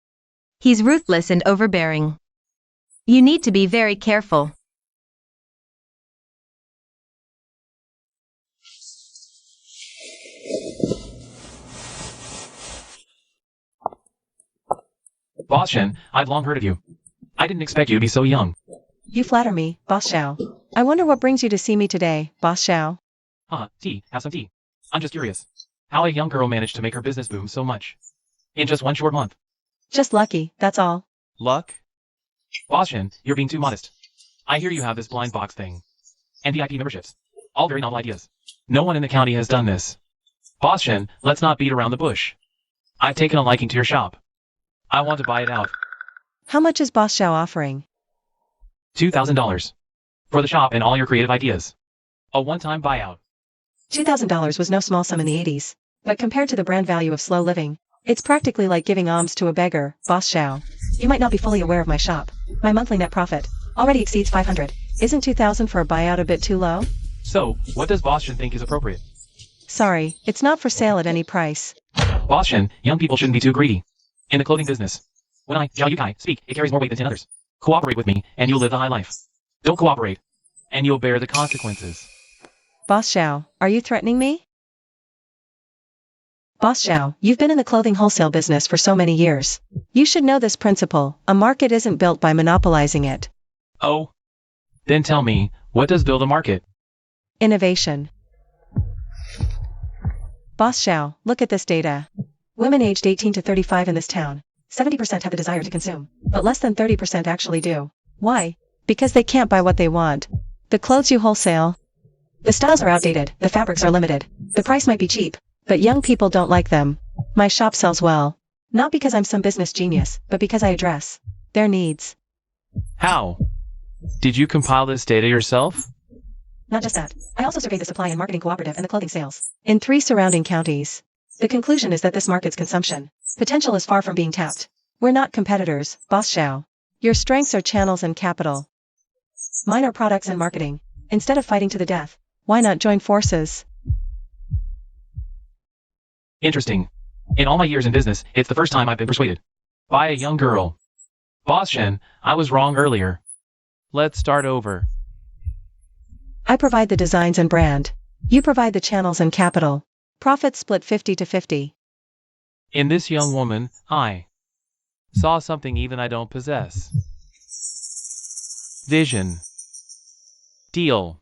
[SPEAKER 5] He's ruthless and overbearing. You need to be very careful.
[SPEAKER 3] Boss Shen, I've long heard of you. I didn't expect you to be so young.
[SPEAKER 1] You flatter me, Boss Xiao. I wonder what brings you to see me today, Boss Xiao.
[SPEAKER 3] Tea, have some tea. I'm just curious. How a young girl managed to make her business boom so much. In just one short month.
[SPEAKER 1] Just lucky, that's all.
[SPEAKER 3] Luck? Boss Shen, you're being too modest. I hear you have this blind box thing. And VIP memberships. All very novel ideas. No one in the county has done this. Boss Shen, let's not beat around the bush. I've taken a liking to your shop. I want to buy it out.
[SPEAKER 1] How much is Boss Xiao offering?
[SPEAKER 3] $2,000. For the shop and all your creative ideas. A one-time buyout.
[SPEAKER 1] $2,000 was no small sum in the 80s. But compared to the brand value of slow living, it's practically like giving alms to a beggar, Boss Xiao. You might not be fully aware of my shop. My monthly net profit already exceeds 500. Isn't 2,000 for a buyout a bit too low?
[SPEAKER 3] So, what does Boss Shen think is appropriate?
[SPEAKER 1] Sorry, it's not for sale at any price.
[SPEAKER 3] Boss Shen, young people shouldn't be too greedy. In the clothing business. When I, Zhao Yukai, speak, it carries more weight than 10 others. Cooperate with me, and you'll live the high life. Don't cooperate, and you'll bear the consequences.
[SPEAKER 1] Boss Xiao, are you threatening me? Boss Xiao, you've been in the clothing wholesale business for so many years. You should know this principle: a market isn't built by monopolizing it.
[SPEAKER 3] Oh? Then tell me, what does build a market?
[SPEAKER 1] Innovation. Boss Xiao, look at this data. Women aged 18 to 35 in this town, 70% have the desire to consume, but less than 30% actually do. Why? Because they can't buy what they want. The clothes you wholesale, the styles are outdated, the fabrics are limited, the price might be cheap, but young people don't like them. My shop sells well. Not because I'm some business genius, but because I address their needs.
[SPEAKER 3] How? Did you compile this data yourself?
[SPEAKER 1] Not just that. I also surveyed the supply and marketing cooperative and the clothing sales in 3 surrounding counties. The conclusion is that this market's consumption potential is far from being tapped. We're not competitors, Boss Xiao. Your strengths are channels and capital. Mine are products and marketing. Instead of fighting to the death, why not join forces?
[SPEAKER 3] Interesting. In all my years in business, it's the first time I've been persuaded by a young girl. Boss Shen, I was wrong earlier. Let's start over.
[SPEAKER 1] I provide the designs and brand. You provide the channels and capital. Profits split 50-50.
[SPEAKER 3] In this young woman, I saw something even I don't possess. Vision. Deal.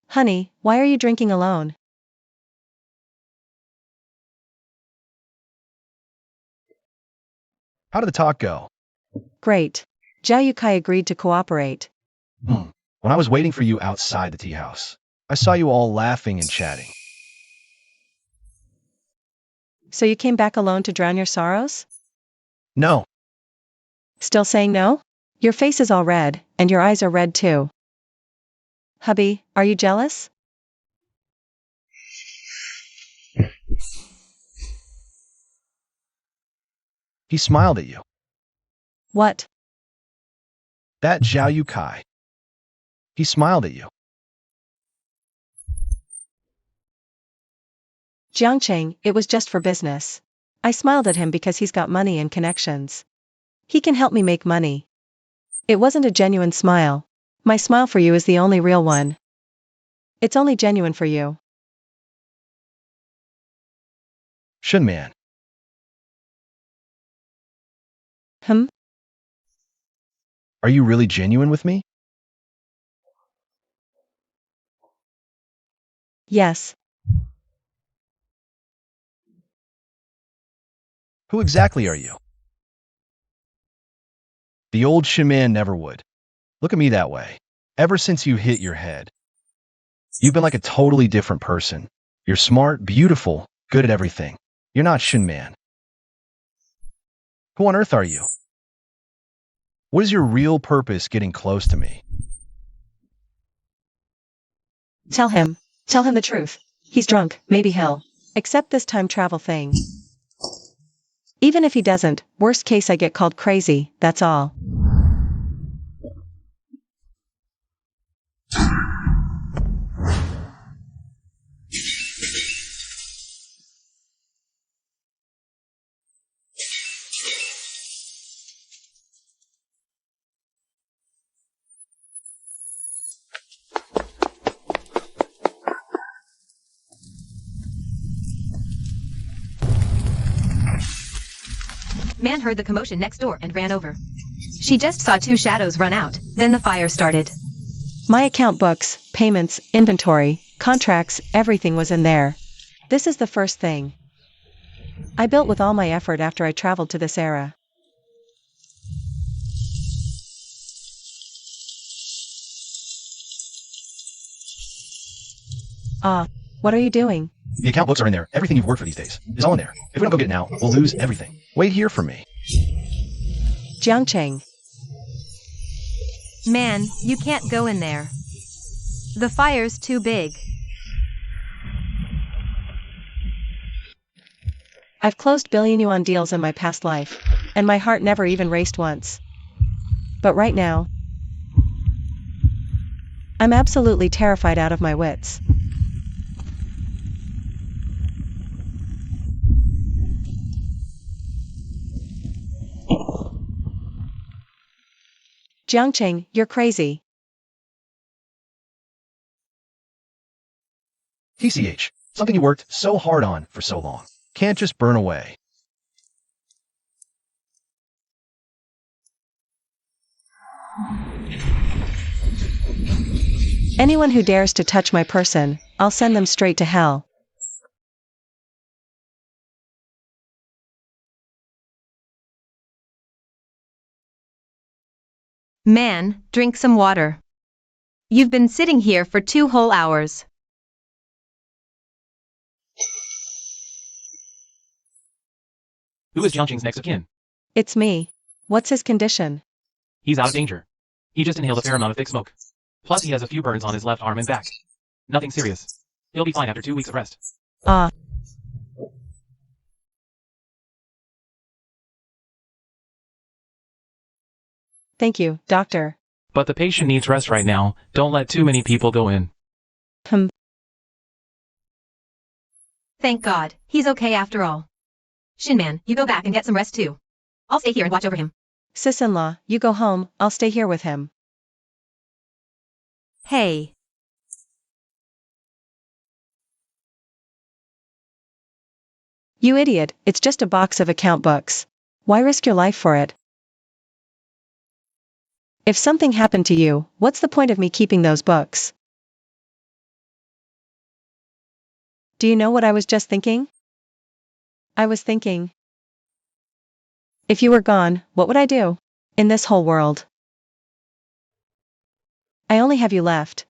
[SPEAKER 1] Honey, why are you drinking alone?
[SPEAKER 2] How did the talk go?
[SPEAKER 1] Great. Zhao Yukai agreed to cooperate.
[SPEAKER 2] When I was waiting for you outside the tea house, I saw you all laughing and chatting.
[SPEAKER 1] So you came back alone to drown your sorrows?
[SPEAKER 2] No,
[SPEAKER 1] Still saying no? Your face is all red, and your eyes are red too. Hubby, are you jealous?
[SPEAKER 2] he smiled at you.
[SPEAKER 1] What?
[SPEAKER 2] That Zhao Yukai. He smiled at you.
[SPEAKER 1] Jiangcheng, it was just for business. I smiled at him because he's got money and connections. He can help me make money. It wasn't a genuine smile. My smile for you is the only real one. It's only genuine for you.
[SPEAKER 2] Shunman, are you really genuine with me?
[SPEAKER 1] Yes.
[SPEAKER 2] Who exactly are you? The old Shunman never would. Look at me that way. Ever since you hit your head, you've been like a totally different person. You're smart, beautiful, good at everything. You're not Shunman. Who on earth are you? What is your real purpose getting close to me?
[SPEAKER 1] Tell him the truth. He's drunk, maybe he'll accept this time travel thing. Even if he doesn't, worst case I get called crazy, that's all.
[SPEAKER 4] Man heard the commotion next door and ran over. She just saw two shadows run out, then the fire started.
[SPEAKER 1] My account books, payments, inventory, contracts, everything was in there. This is the first thing I built with all my effort after I traveled to this era. What are you doing?
[SPEAKER 2] The account books are in there. Everything you've worked for these days is all in there. If we don't go get it now, we'll lose everything. Wait here for me.
[SPEAKER 1] Jiangcheng.
[SPEAKER 5] Man, you can't go in there. The fire's too big.
[SPEAKER 1] I've closed billion yuan deals in my past life, and my heart never even raced once. But right now, I'm absolutely terrified out of my wits. Jiangcheng, you're crazy.
[SPEAKER 2] TCH, something you worked so hard on for so long. Can't just burn away.
[SPEAKER 1] Anyone who dares to touch my person, I'll send them straight to hell.
[SPEAKER 5] Man, drink some water. You've been sitting here for 2 whole hours.
[SPEAKER 3] Who is Jiangqing's next of kin?
[SPEAKER 1] It's me. What's his condition?
[SPEAKER 3] He's out of danger. He just inhaled a fair amount of thick smoke. Plus he has a few burns on his left arm and back. Nothing serious. He'll be fine after 2 weeks of rest.
[SPEAKER 1] Ah. Thank you, doctor.
[SPEAKER 3] But the patient needs rest right now. Don't let too many people go in.
[SPEAKER 4] Thank God, he's okay after all. Shinman, you go back and get some rest too. I'll stay here and watch over him.
[SPEAKER 1] Sis-in-law, you go home, I'll stay here with him.
[SPEAKER 5] Hey.
[SPEAKER 1] You idiot, it's just a box of account books. Why risk your life for it? If something happened to you, what's the point of me keeping those books? Do you know what I was just thinking? I was thinking, if you were gone, what would I do? In this whole world. I only have you left.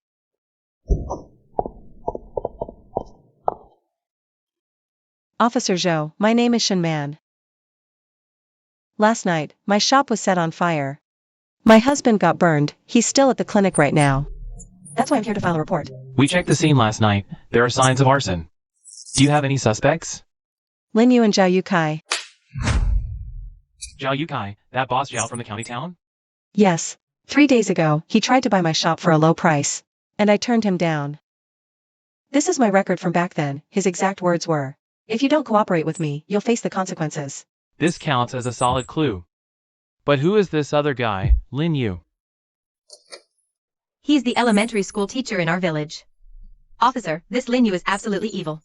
[SPEAKER 1] Officer Zhou, my name is Shinman. Last night, my shop was set on fire. My husband got burned, he's still at the clinic right now. That's why I'm here to file a report.
[SPEAKER 3] We checked the scene last night. There are signs of arson. Do you have any suspects?
[SPEAKER 1] Lin Yu and Zhao Yukai.
[SPEAKER 3] Zhao Yukai, that boss Zhao from the county town?
[SPEAKER 1] Yes. 3 days ago, he tried to buy my shop for a low price. And I turned him down. This is my record from back then, his exact words were, if you don't cooperate with me, you'll face the consequences.
[SPEAKER 3] This counts as a solid clue. But who is this other guy, Lin Yu?
[SPEAKER 4] He's the elementary school teacher in our village. Officer, this Lin Yu is absolutely evil.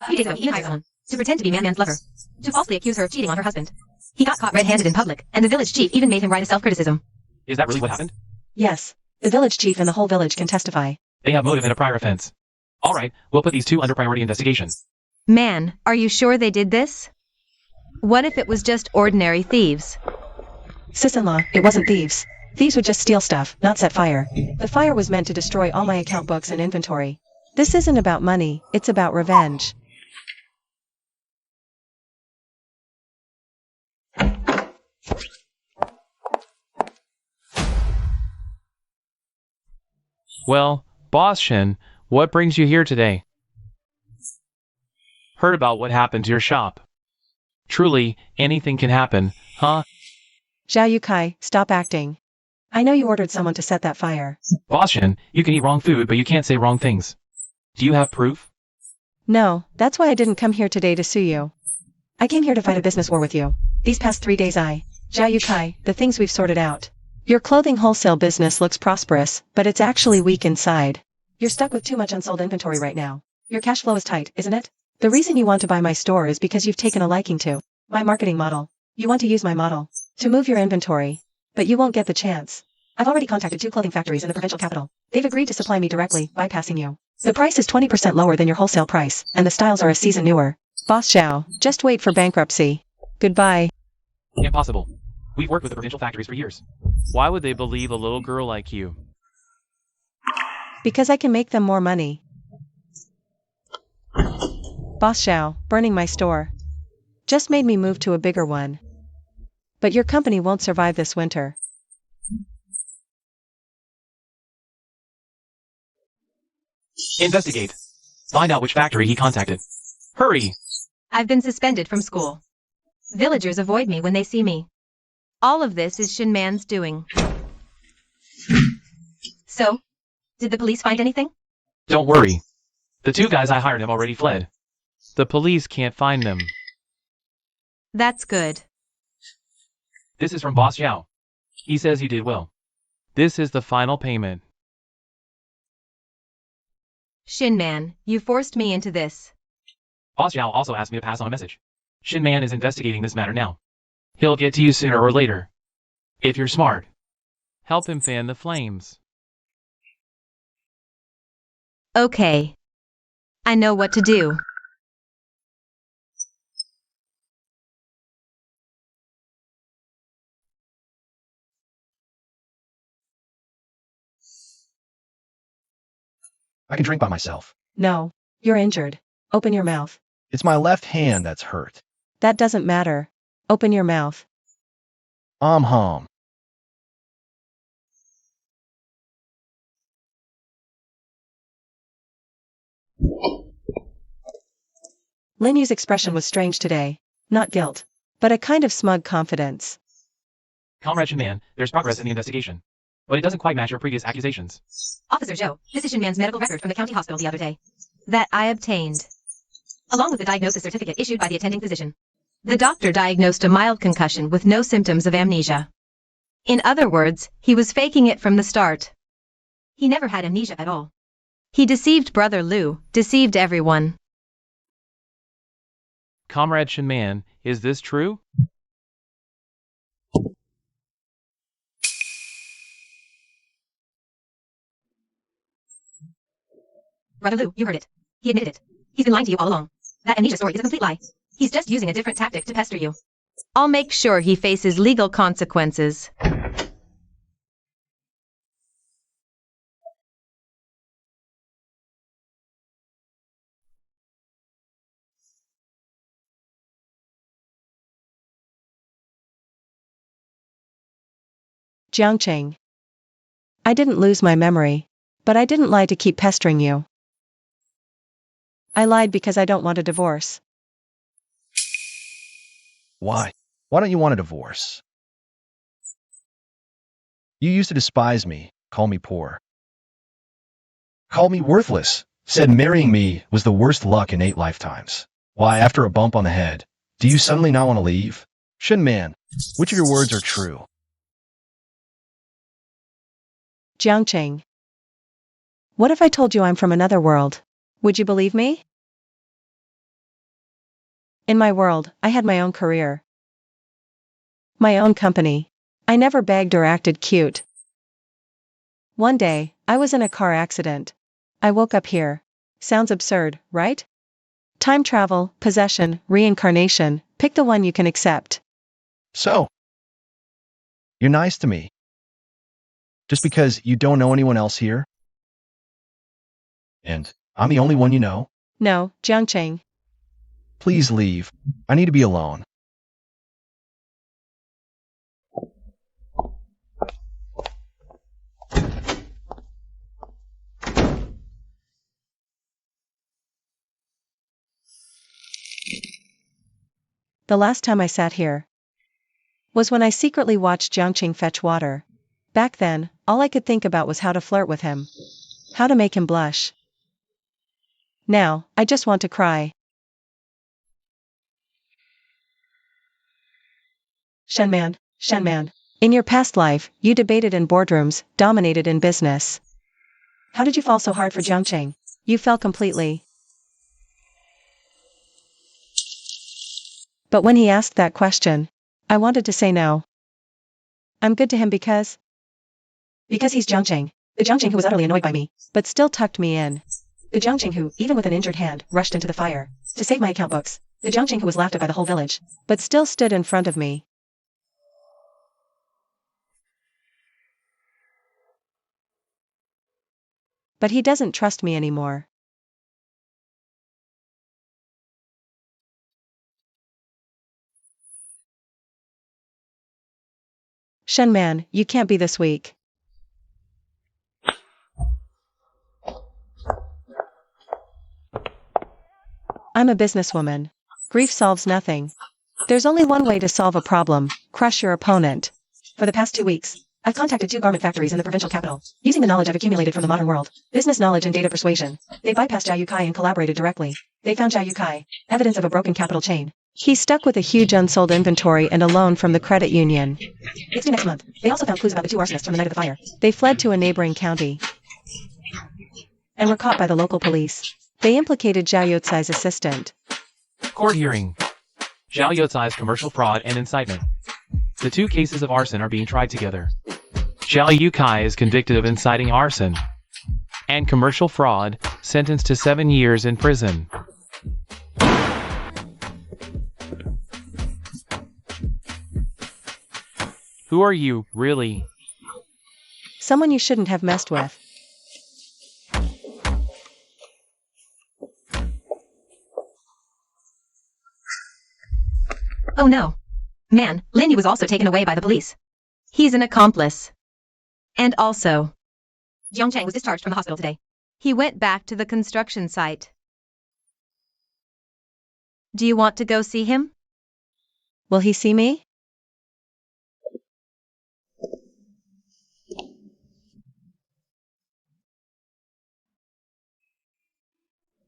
[SPEAKER 4] A few days ago, he hired someone to pretend to be Man's lover, to falsely accuse her of cheating on her husband. He got caught red-handed in public, and the village chief even made him write a self-criticism.
[SPEAKER 3] Is that really what happened?
[SPEAKER 1] Yes. The village chief and the whole village can testify.
[SPEAKER 3] They have motive in a prior offense. Alright, we'll put these two under priority investigation.
[SPEAKER 5] Man, are you sure they did this? What if it was just ordinary thieves?
[SPEAKER 1] Sis-in-law, it wasn't thieves. Thieves would just steal stuff, not set fire. The fire was meant to destroy all my account books and inventory. This isn't about money, it's about revenge.
[SPEAKER 3] Well, Boss Shin, what brings you here today? Heard about what happened to your shop. Truly, anything can happen, huh?
[SPEAKER 1] Zhao Yukai, stop acting. I know you ordered someone to set that fire.
[SPEAKER 3] Boss Shin, you can eat wrong food, but you can't say wrong things. Do you have proof?
[SPEAKER 1] No, that's why I didn't come here today to sue you. I came here to fight a business war with you. These past 3 days Zhao Yukai, the things we've sorted out. Your clothing wholesale business looks prosperous, but it's actually weak inside. You're stuck with too much unsold inventory right now. Your cash flow is tight, isn't it? The reason you want to buy my store is because you've taken a liking to my marketing model. You want to use my model to move your inventory, but you won't get the chance. I've already contacted 2 clothing factories in the provincial capital. They've agreed to supply me directly, bypassing you. The price is 20% lower than your wholesale price, and the styles are a season newer. Boss Zhao, just wait for bankruptcy. Goodbye.
[SPEAKER 3] Impossible. We've worked with the provincial factories for years. Why would they believe a little girl like you?
[SPEAKER 1] Because I can make them more money. Boss Zhao, burning my store. Just made me move to a bigger one. But your company won't survive this winter.
[SPEAKER 3] Investigate. Find out which factory he contacted. Hurry!
[SPEAKER 4] I've been suspended from school. Villagers avoid me when they see me.
[SPEAKER 5] All of this is Shinman's doing.
[SPEAKER 4] So, did the police find anything?
[SPEAKER 3] Don't worry. The 2 guys I hired have already fled. The police can't find them.
[SPEAKER 5] That's good.
[SPEAKER 3] This is from Boss Zhao. He says you did well. This is the final payment.
[SPEAKER 5] Shinman, you forced me into this.
[SPEAKER 3] Boss Zhao also asked me to pass on a message. Shinman is investigating this matter now. He'll get to you sooner or later. If you're smart. Help him fan the flames.
[SPEAKER 5] Okay. I know what to do.
[SPEAKER 2] I can drink by myself.
[SPEAKER 1] No. You're injured. Open your mouth.
[SPEAKER 2] It's my left hand that's hurt.
[SPEAKER 1] That doesn't matter. Open your mouth.
[SPEAKER 2] Hum.
[SPEAKER 1] Lin Yu's expression was strange today. Not guilt, but a kind of smug confidence.
[SPEAKER 3] Comrade Shinman, there's progress in the investigation. But it doesn't quite match your previous accusations.
[SPEAKER 4] Officer Zhou, this is Shinman's medical record from the county hospital the other day,
[SPEAKER 5] That I obtained.
[SPEAKER 4] along with the diagnosis certificate issued by the attending physician.
[SPEAKER 5] The doctor diagnosed a mild concussion with no symptoms of amnesia. In other words, he was faking it from the start.
[SPEAKER 4] He never had amnesia at all.
[SPEAKER 5] He deceived Brother Liu, deceived everyone.
[SPEAKER 3] Comrade Shinman, is this true?
[SPEAKER 4] Brother Liu, you heard it. He admitted it. He's been lying to you all along. That amnesia story is a complete lie. He's just using a different tactic to pester you.
[SPEAKER 5] I'll make sure he faces legal consequences.
[SPEAKER 1] Jiangqing. I didn't lose my memory, but I didn't lie to keep pestering you. I lied because I don't want a divorce.
[SPEAKER 2] Why? Why don't you want a divorce? You used to despise me, call me poor. Called me worthless, said marrying me was the worst luck in 8 lifetimes. Why, after a bump on the head, do you suddenly not want to leave? Shinman, which of your words are true?
[SPEAKER 1] Jiangqing. What if I told you I'm from another world? Would you believe me? In my world, I had my own career. My own company. I never begged or acted cute. One day, I was in a car accident. I woke up here. Sounds absurd, right? Time travel, possession, reincarnation, pick the one you can accept.
[SPEAKER 2] So, you're nice to me. Just because you don't know anyone else here? And I'm the only one you know?
[SPEAKER 1] No, Jiangqing.
[SPEAKER 2] Please leave. I need to be alone.
[SPEAKER 1] The last time I sat here was when I secretly watched Jiangqing fetch water. Back then, all I could think about was how to flirt with him. How to make him blush. Now, I just want to cry. Shenman, in your past life, you debated in boardrooms, dominated in business. How did you fall so hard for Jiangqing? You fell completely. But when he asked that question, I wanted to say no. I'm good to him because he's Jiangqing. The Jiangqing who was utterly annoyed by me, but still tucked me in. The Jiangqing who, even with an injured hand, rushed into the fire to save my account books. The Jiangqing who was laughed at by the whole village, but still stood in front of me. But he doesn't trust me anymore. Shenman, you can't be this weak. I'm a businesswoman. Grief solves nothing. There's only one way to solve a problem: crush your opponent. For the past 2 weeks, I've contacted 2 garment factories in the provincial capital, using the knowledge I've accumulated from the modern world, business knowledge and data persuasion. They bypassed Zhao Yukai and collaborated directly. They found Zhao Yukai, evidence of a broken capital chain. He's stuck with a huge unsold inventory and a loan from the credit union. It's due next month. They also found clues about the 2 arsonists from the night of the fire. They fled to a neighboring county and were caught by the local police. They implicated Zhao Yutsai's assistant.
[SPEAKER 3] Court hearing. Zhao Yutsai's commercial fraud and incitement. The 2 cases of arson are being tried together. Zhao Yukai is convicted of inciting arson and commercial fraud, sentenced to 7 years in prison. Who are you, really?
[SPEAKER 1] Someone you shouldn't have messed with.
[SPEAKER 4] Oh no. Man, Lin Yu was also taken away by the police.
[SPEAKER 5] He's an accomplice. And also,
[SPEAKER 4] Jiang Chang was discharged from the hospital today.
[SPEAKER 5] he went back to the construction site. Do you want to go see him?
[SPEAKER 1] Will he see me?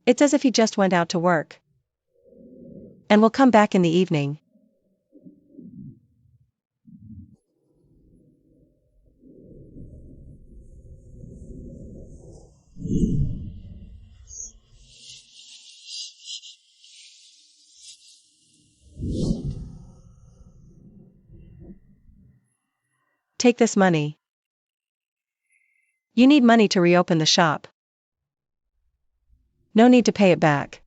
[SPEAKER 1] It's as if he just went out to work. And will come back in the evening. Take this money. You need money to reopen the shop. No need to pay it back.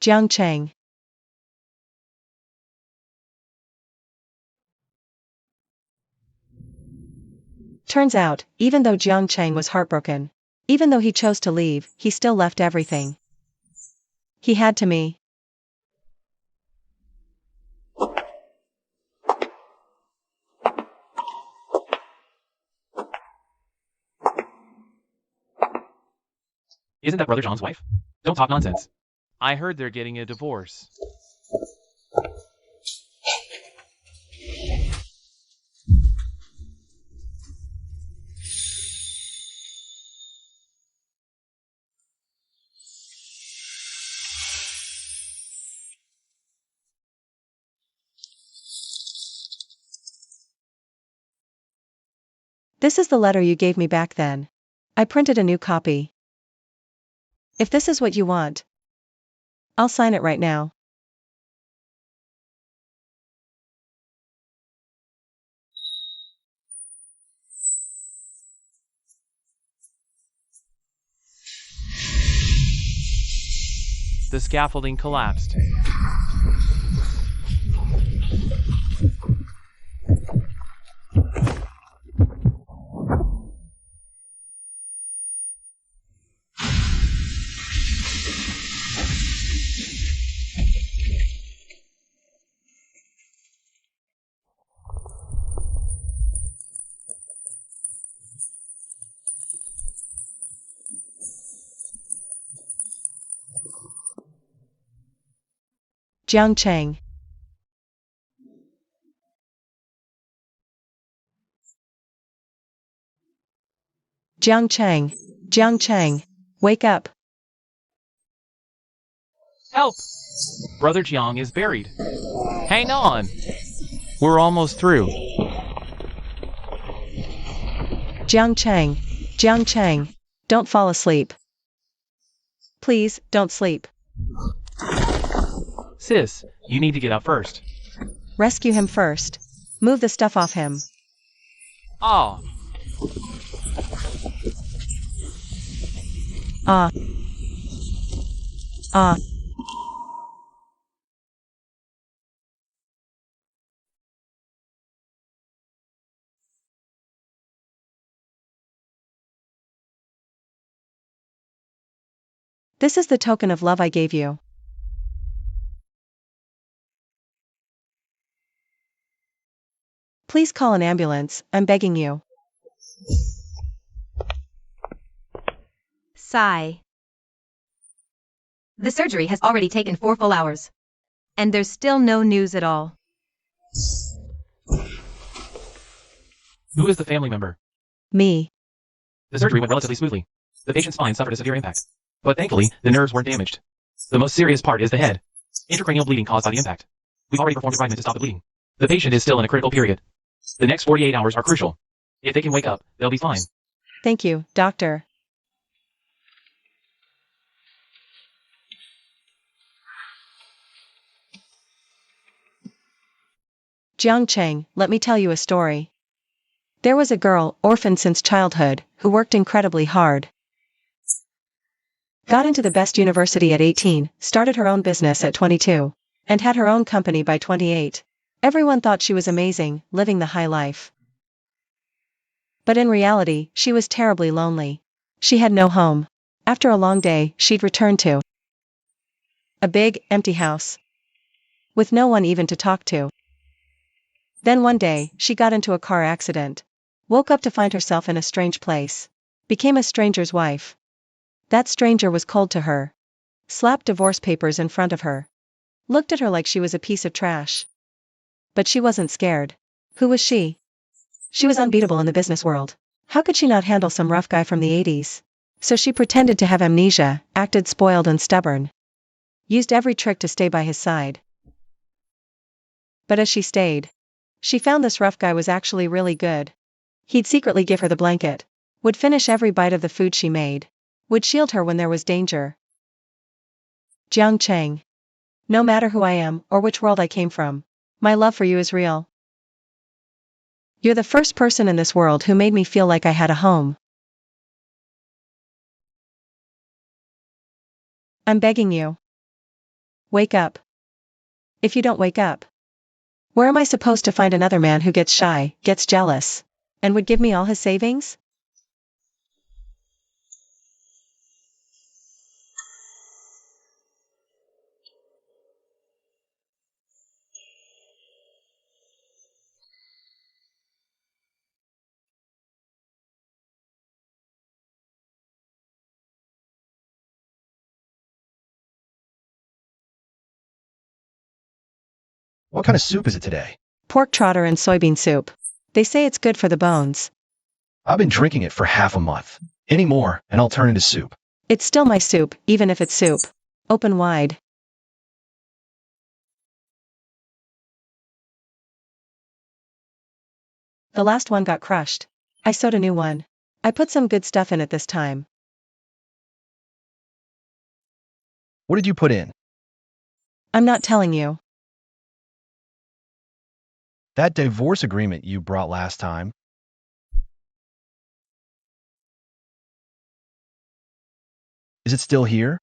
[SPEAKER 1] Jiang Chang. Turns out, even though Jiang Chang was heartbroken, even though he chose to leave, he still left everything. He had to me.
[SPEAKER 3] Isn't that Brother John's wife? Don't talk nonsense. I heard they're getting a divorce.
[SPEAKER 1] This is the letter you gave me back then. I printed a new copy. If this is what you want, I'll sign it right now.
[SPEAKER 3] The scaffolding collapsed.
[SPEAKER 1] Jiang Chang. Jiang Chang. Jiang Chang. Wake up.
[SPEAKER 3] Help! Brother Jiang is buried. Hang on! We're almost through.
[SPEAKER 1] Jiang Chang. Jiang Chang. Don't fall asleep. Please, don't sleep.
[SPEAKER 3] Sis, you need to get up first.
[SPEAKER 1] Rescue him first. Move the stuff off him.
[SPEAKER 3] Ah,
[SPEAKER 1] Ah. Ah. This is the token of love I gave you. Please call an ambulance, I'm begging you.
[SPEAKER 5] Sigh.
[SPEAKER 4] The surgery has already taken 4 full hours.
[SPEAKER 5] And there's still no news at all.
[SPEAKER 3] who is the family member?
[SPEAKER 1] Me.
[SPEAKER 3] The surgery went relatively smoothly. The patient's spine suffered a severe impact. But thankfully, the nerves weren't damaged. The most serious part is the head. Intracranial bleeding caused by the impact. We've already performed debridement to stop the bleeding. The patient is still in a critical period. The next 48 hours are crucial. If they can wake up, they'll be fine.
[SPEAKER 1] Thank you, doctor. Jiang Chang, let me tell you a story. There was a girl, orphaned since childhood, who worked incredibly hard. Got into the best university at 18, started her own business at 22, and had her own company by 28. Everyone thought she was amazing, living the high life. But in reality, she was terribly lonely. She had no home. After a long day, she'd return to a big, empty house. With no one even to talk to. Then one day, she got into a car accident. Woke up to find herself in a strange place. Became a stranger's wife. That stranger was cold to her. Slapped divorce papers in front of her. Looked at her like she was a piece of trash. But she wasn't scared. Who was she? She was unbeatable in the business world. How could she not handle some rough guy from the 80s? So she pretended to have amnesia, acted spoiled and stubborn. Used every trick to stay by his side. But as she stayed, she found this rough guy was actually really good. He'd secretly give her the blanket. Would finish every bite of the food she made. Would shield her when there was danger. Jiang Cheng. No matter who I am, or which world I came from, my love for you is real. You're the first person in this world who made me feel like I had a home. I'm begging you. Wake up. If you don't wake up, where am I supposed to find another man who gets shy, gets jealous, and would give me all his savings?
[SPEAKER 2] What kind of soup is it today?
[SPEAKER 1] Pork trotter and soybean soup. They say it's good for the bones.
[SPEAKER 2] I've been drinking it for half a month. Any more, and I'll turn into soup.
[SPEAKER 1] It's still my soup, even if it's soup. Open wide. The last one got crushed. I sewed a new one. I put some good stuff in it this time.
[SPEAKER 2] What did you put in?
[SPEAKER 1] I'm not telling you.
[SPEAKER 2] That divorce agreement you brought last time. Is it still here?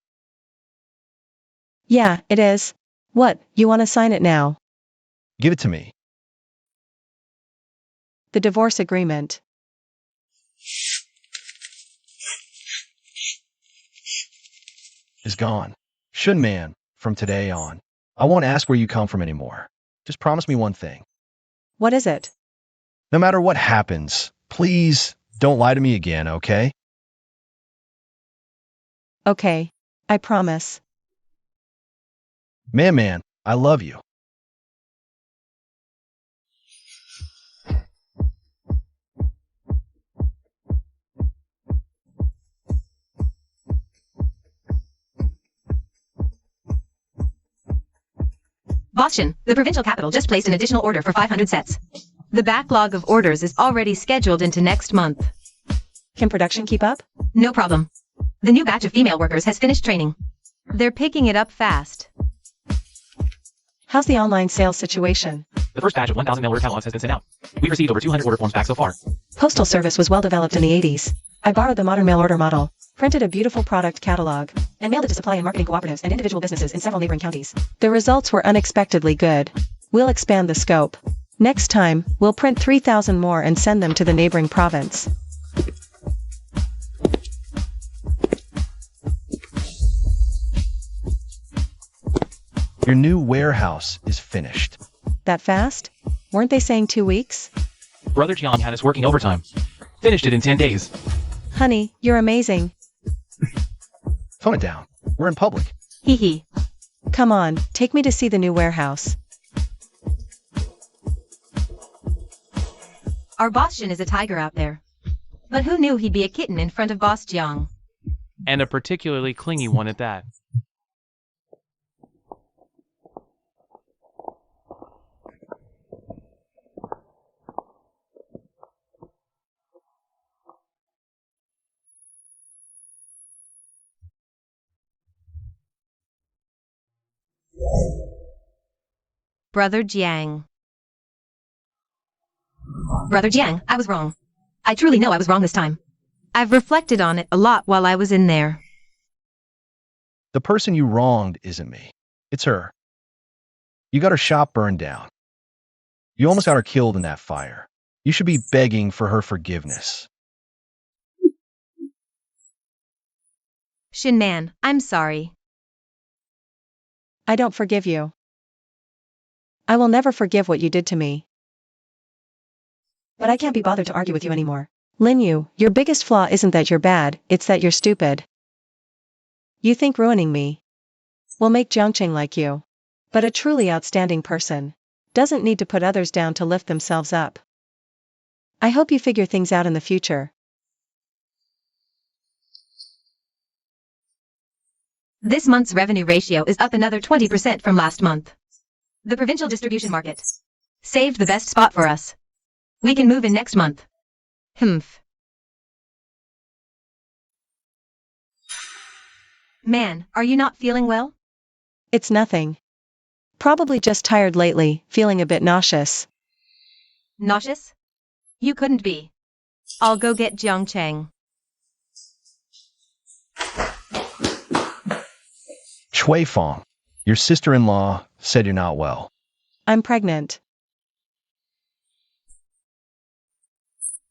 [SPEAKER 1] Yeah, it is. What, you want to sign it now?
[SPEAKER 2] Give it to me.
[SPEAKER 1] The divorce agreement.
[SPEAKER 2] Is gone. Shun man, from today on. I won't ask where you come from anymore. Just promise me one thing.
[SPEAKER 1] What is it?
[SPEAKER 2] No matter what happens, please don't lie to me again, okay?
[SPEAKER 1] Okay. I promise.
[SPEAKER 2] Man, I love you.
[SPEAKER 4] Boston, the provincial capital just placed an additional order for 500 sets.
[SPEAKER 5] The backlog of orders is already scheduled into next month.
[SPEAKER 1] Can production keep up?
[SPEAKER 4] No problem. The new batch of female workers has finished training.
[SPEAKER 5] They're picking it up fast.
[SPEAKER 1] How's the online sales situation?
[SPEAKER 3] The first batch of 1,000 mail order catalogs has been sent out. We've received over 200 order forms back so far.
[SPEAKER 1] Postal service was well developed in the 80s. I borrowed the modern mail order model, printed a beautiful product catalog, and mailed it to supply and marketing cooperatives and individual businesses in several neighboring counties. The results were unexpectedly good. We'll expand the scope. Next time, we'll print 3,000 more and send them to the neighboring province.
[SPEAKER 2] Your new warehouse is finished.
[SPEAKER 1] That fast? Weren't they saying 2 weeks?
[SPEAKER 3] Brother Jiang had us working overtime. Finished it in 10 days.
[SPEAKER 1] Honey, you're amazing.
[SPEAKER 2] Tone it down. We're in public.
[SPEAKER 5] Hee hee.
[SPEAKER 1] Come on, take me to see the new warehouse.
[SPEAKER 4] Our Boston is a tiger out there.
[SPEAKER 5] But who knew he'd be a kitten in front of Boss Jiang?
[SPEAKER 3] And a particularly clingy one at that.
[SPEAKER 5] Brother Jiang.
[SPEAKER 4] Brother Jiang, I was wrong. I truly know I was wrong this time.
[SPEAKER 5] I've reflected on it a lot while I was in there.
[SPEAKER 2] The person you wronged isn't me. It's her. You got her shop burned down. You almost got her killed in that fire. You should be begging for her forgiveness.
[SPEAKER 5] Shin Man, I'm sorry.
[SPEAKER 1] I don't forgive you. I will never forgive what you did to me. but I can't be bothered to argue with you anymore. Linyu, your biggest flaw isn't that you're bad, it's that you're stupid. You think ruining me will make Jiangqing like you. But a truly outstanding person doesn't need to put others down to lift themselves up. I hope you figure things out in the future.
[SPEAKER 4] This month's revenue ratio is up another 20% from last month. The provincial distribution market saved the best spot for us. We can move in next month. Humph. Man, are you not feeling well?
[SPEAKER 1] It's nothing. Probably just tired lately, feeling a bit nauseous.
[SPEAKER 4] Nauseous? You couldn't be. I'll go get Jiangcheng.
[SPEAKER 2] Shui Fong, your sister-in-law said you're not well.
[SPEAKER 1] I'm pregnant.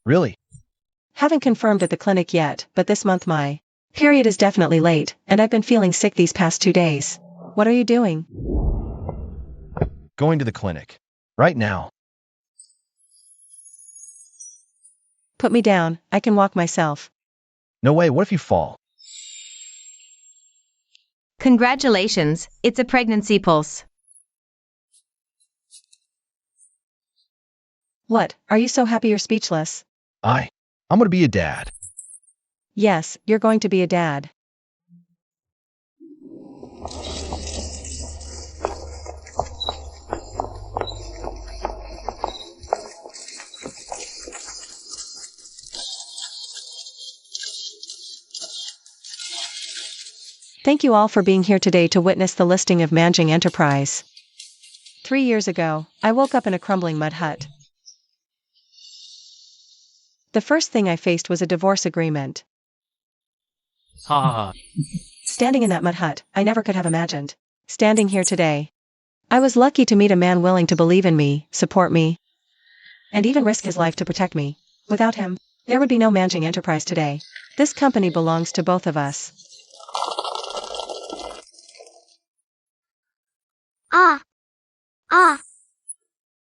[SPEAKER 2] Really?
[SPEAKER 1] Haven't confirmed at the clinic yet, but this month my period is definitely late, and I've been feeling sick these past 2 days. What are you doing?
[SPEAKER 2] Going to the clinic. Right now.
[SPEAKER 1] Put me down, I can walk myself.
[SPEAKER 2] No way, what if you fall?
[SPEAKER 4] Congratulations, it's a pregnancy pulse.
[SPEAKER 1] What, are you so happy you're speechless?
[SPEAKER 2] I'm gonna be a dad.
[SPEAKER 1] Yes, you're going to be a dad. Thank you all for being here today to witness the listing of Manjing Enterprise. 3 years ago, I woke up in a crumbling mud hut. The first thing I faced was a divorce agreement.
[SPEAKER 3] Ha ha ha.
[SPEAKER 1] Standing in that mud hut, I never could have imagined standing here today. I was lucky to meet a man willing to believe in me, support me, and even risk his life to protect me. Without him, there would be no Manjing Enterprise today. This company belongs to both of us.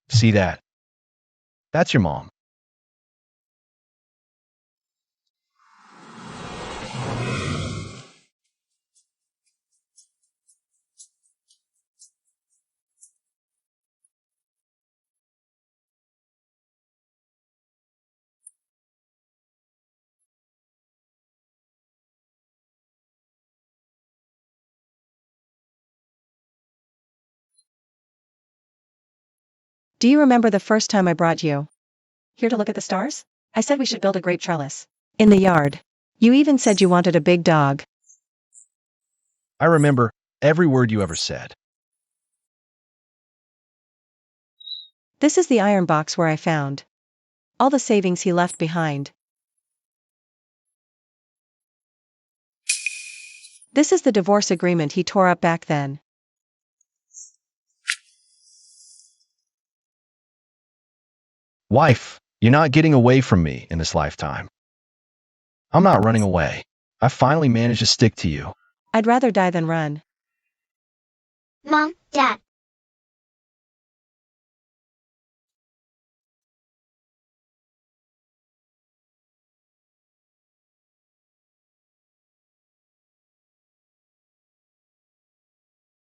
[SPEAKER 2] See that? That's your mom.
[SPEAKER 1] Do you remember the first time I brought you here to look at the stars? I said we should build a grape trellis in the yard. You even said you wanted a big dog.
[SPEAKER 2] I remember every word you ever said.
[SPEAKER 1] This is the iron box where I found all the savings he left behind. This is the divorce agreement he tore up back then.
[SPEAKER 2] Wife, you're not getting away from me in this lifetime. I'm not running away. I finally managed to stick to you.
[SPEAKER 1] I'd rather die than run.
[SPEAKER 6] Mom, Dad,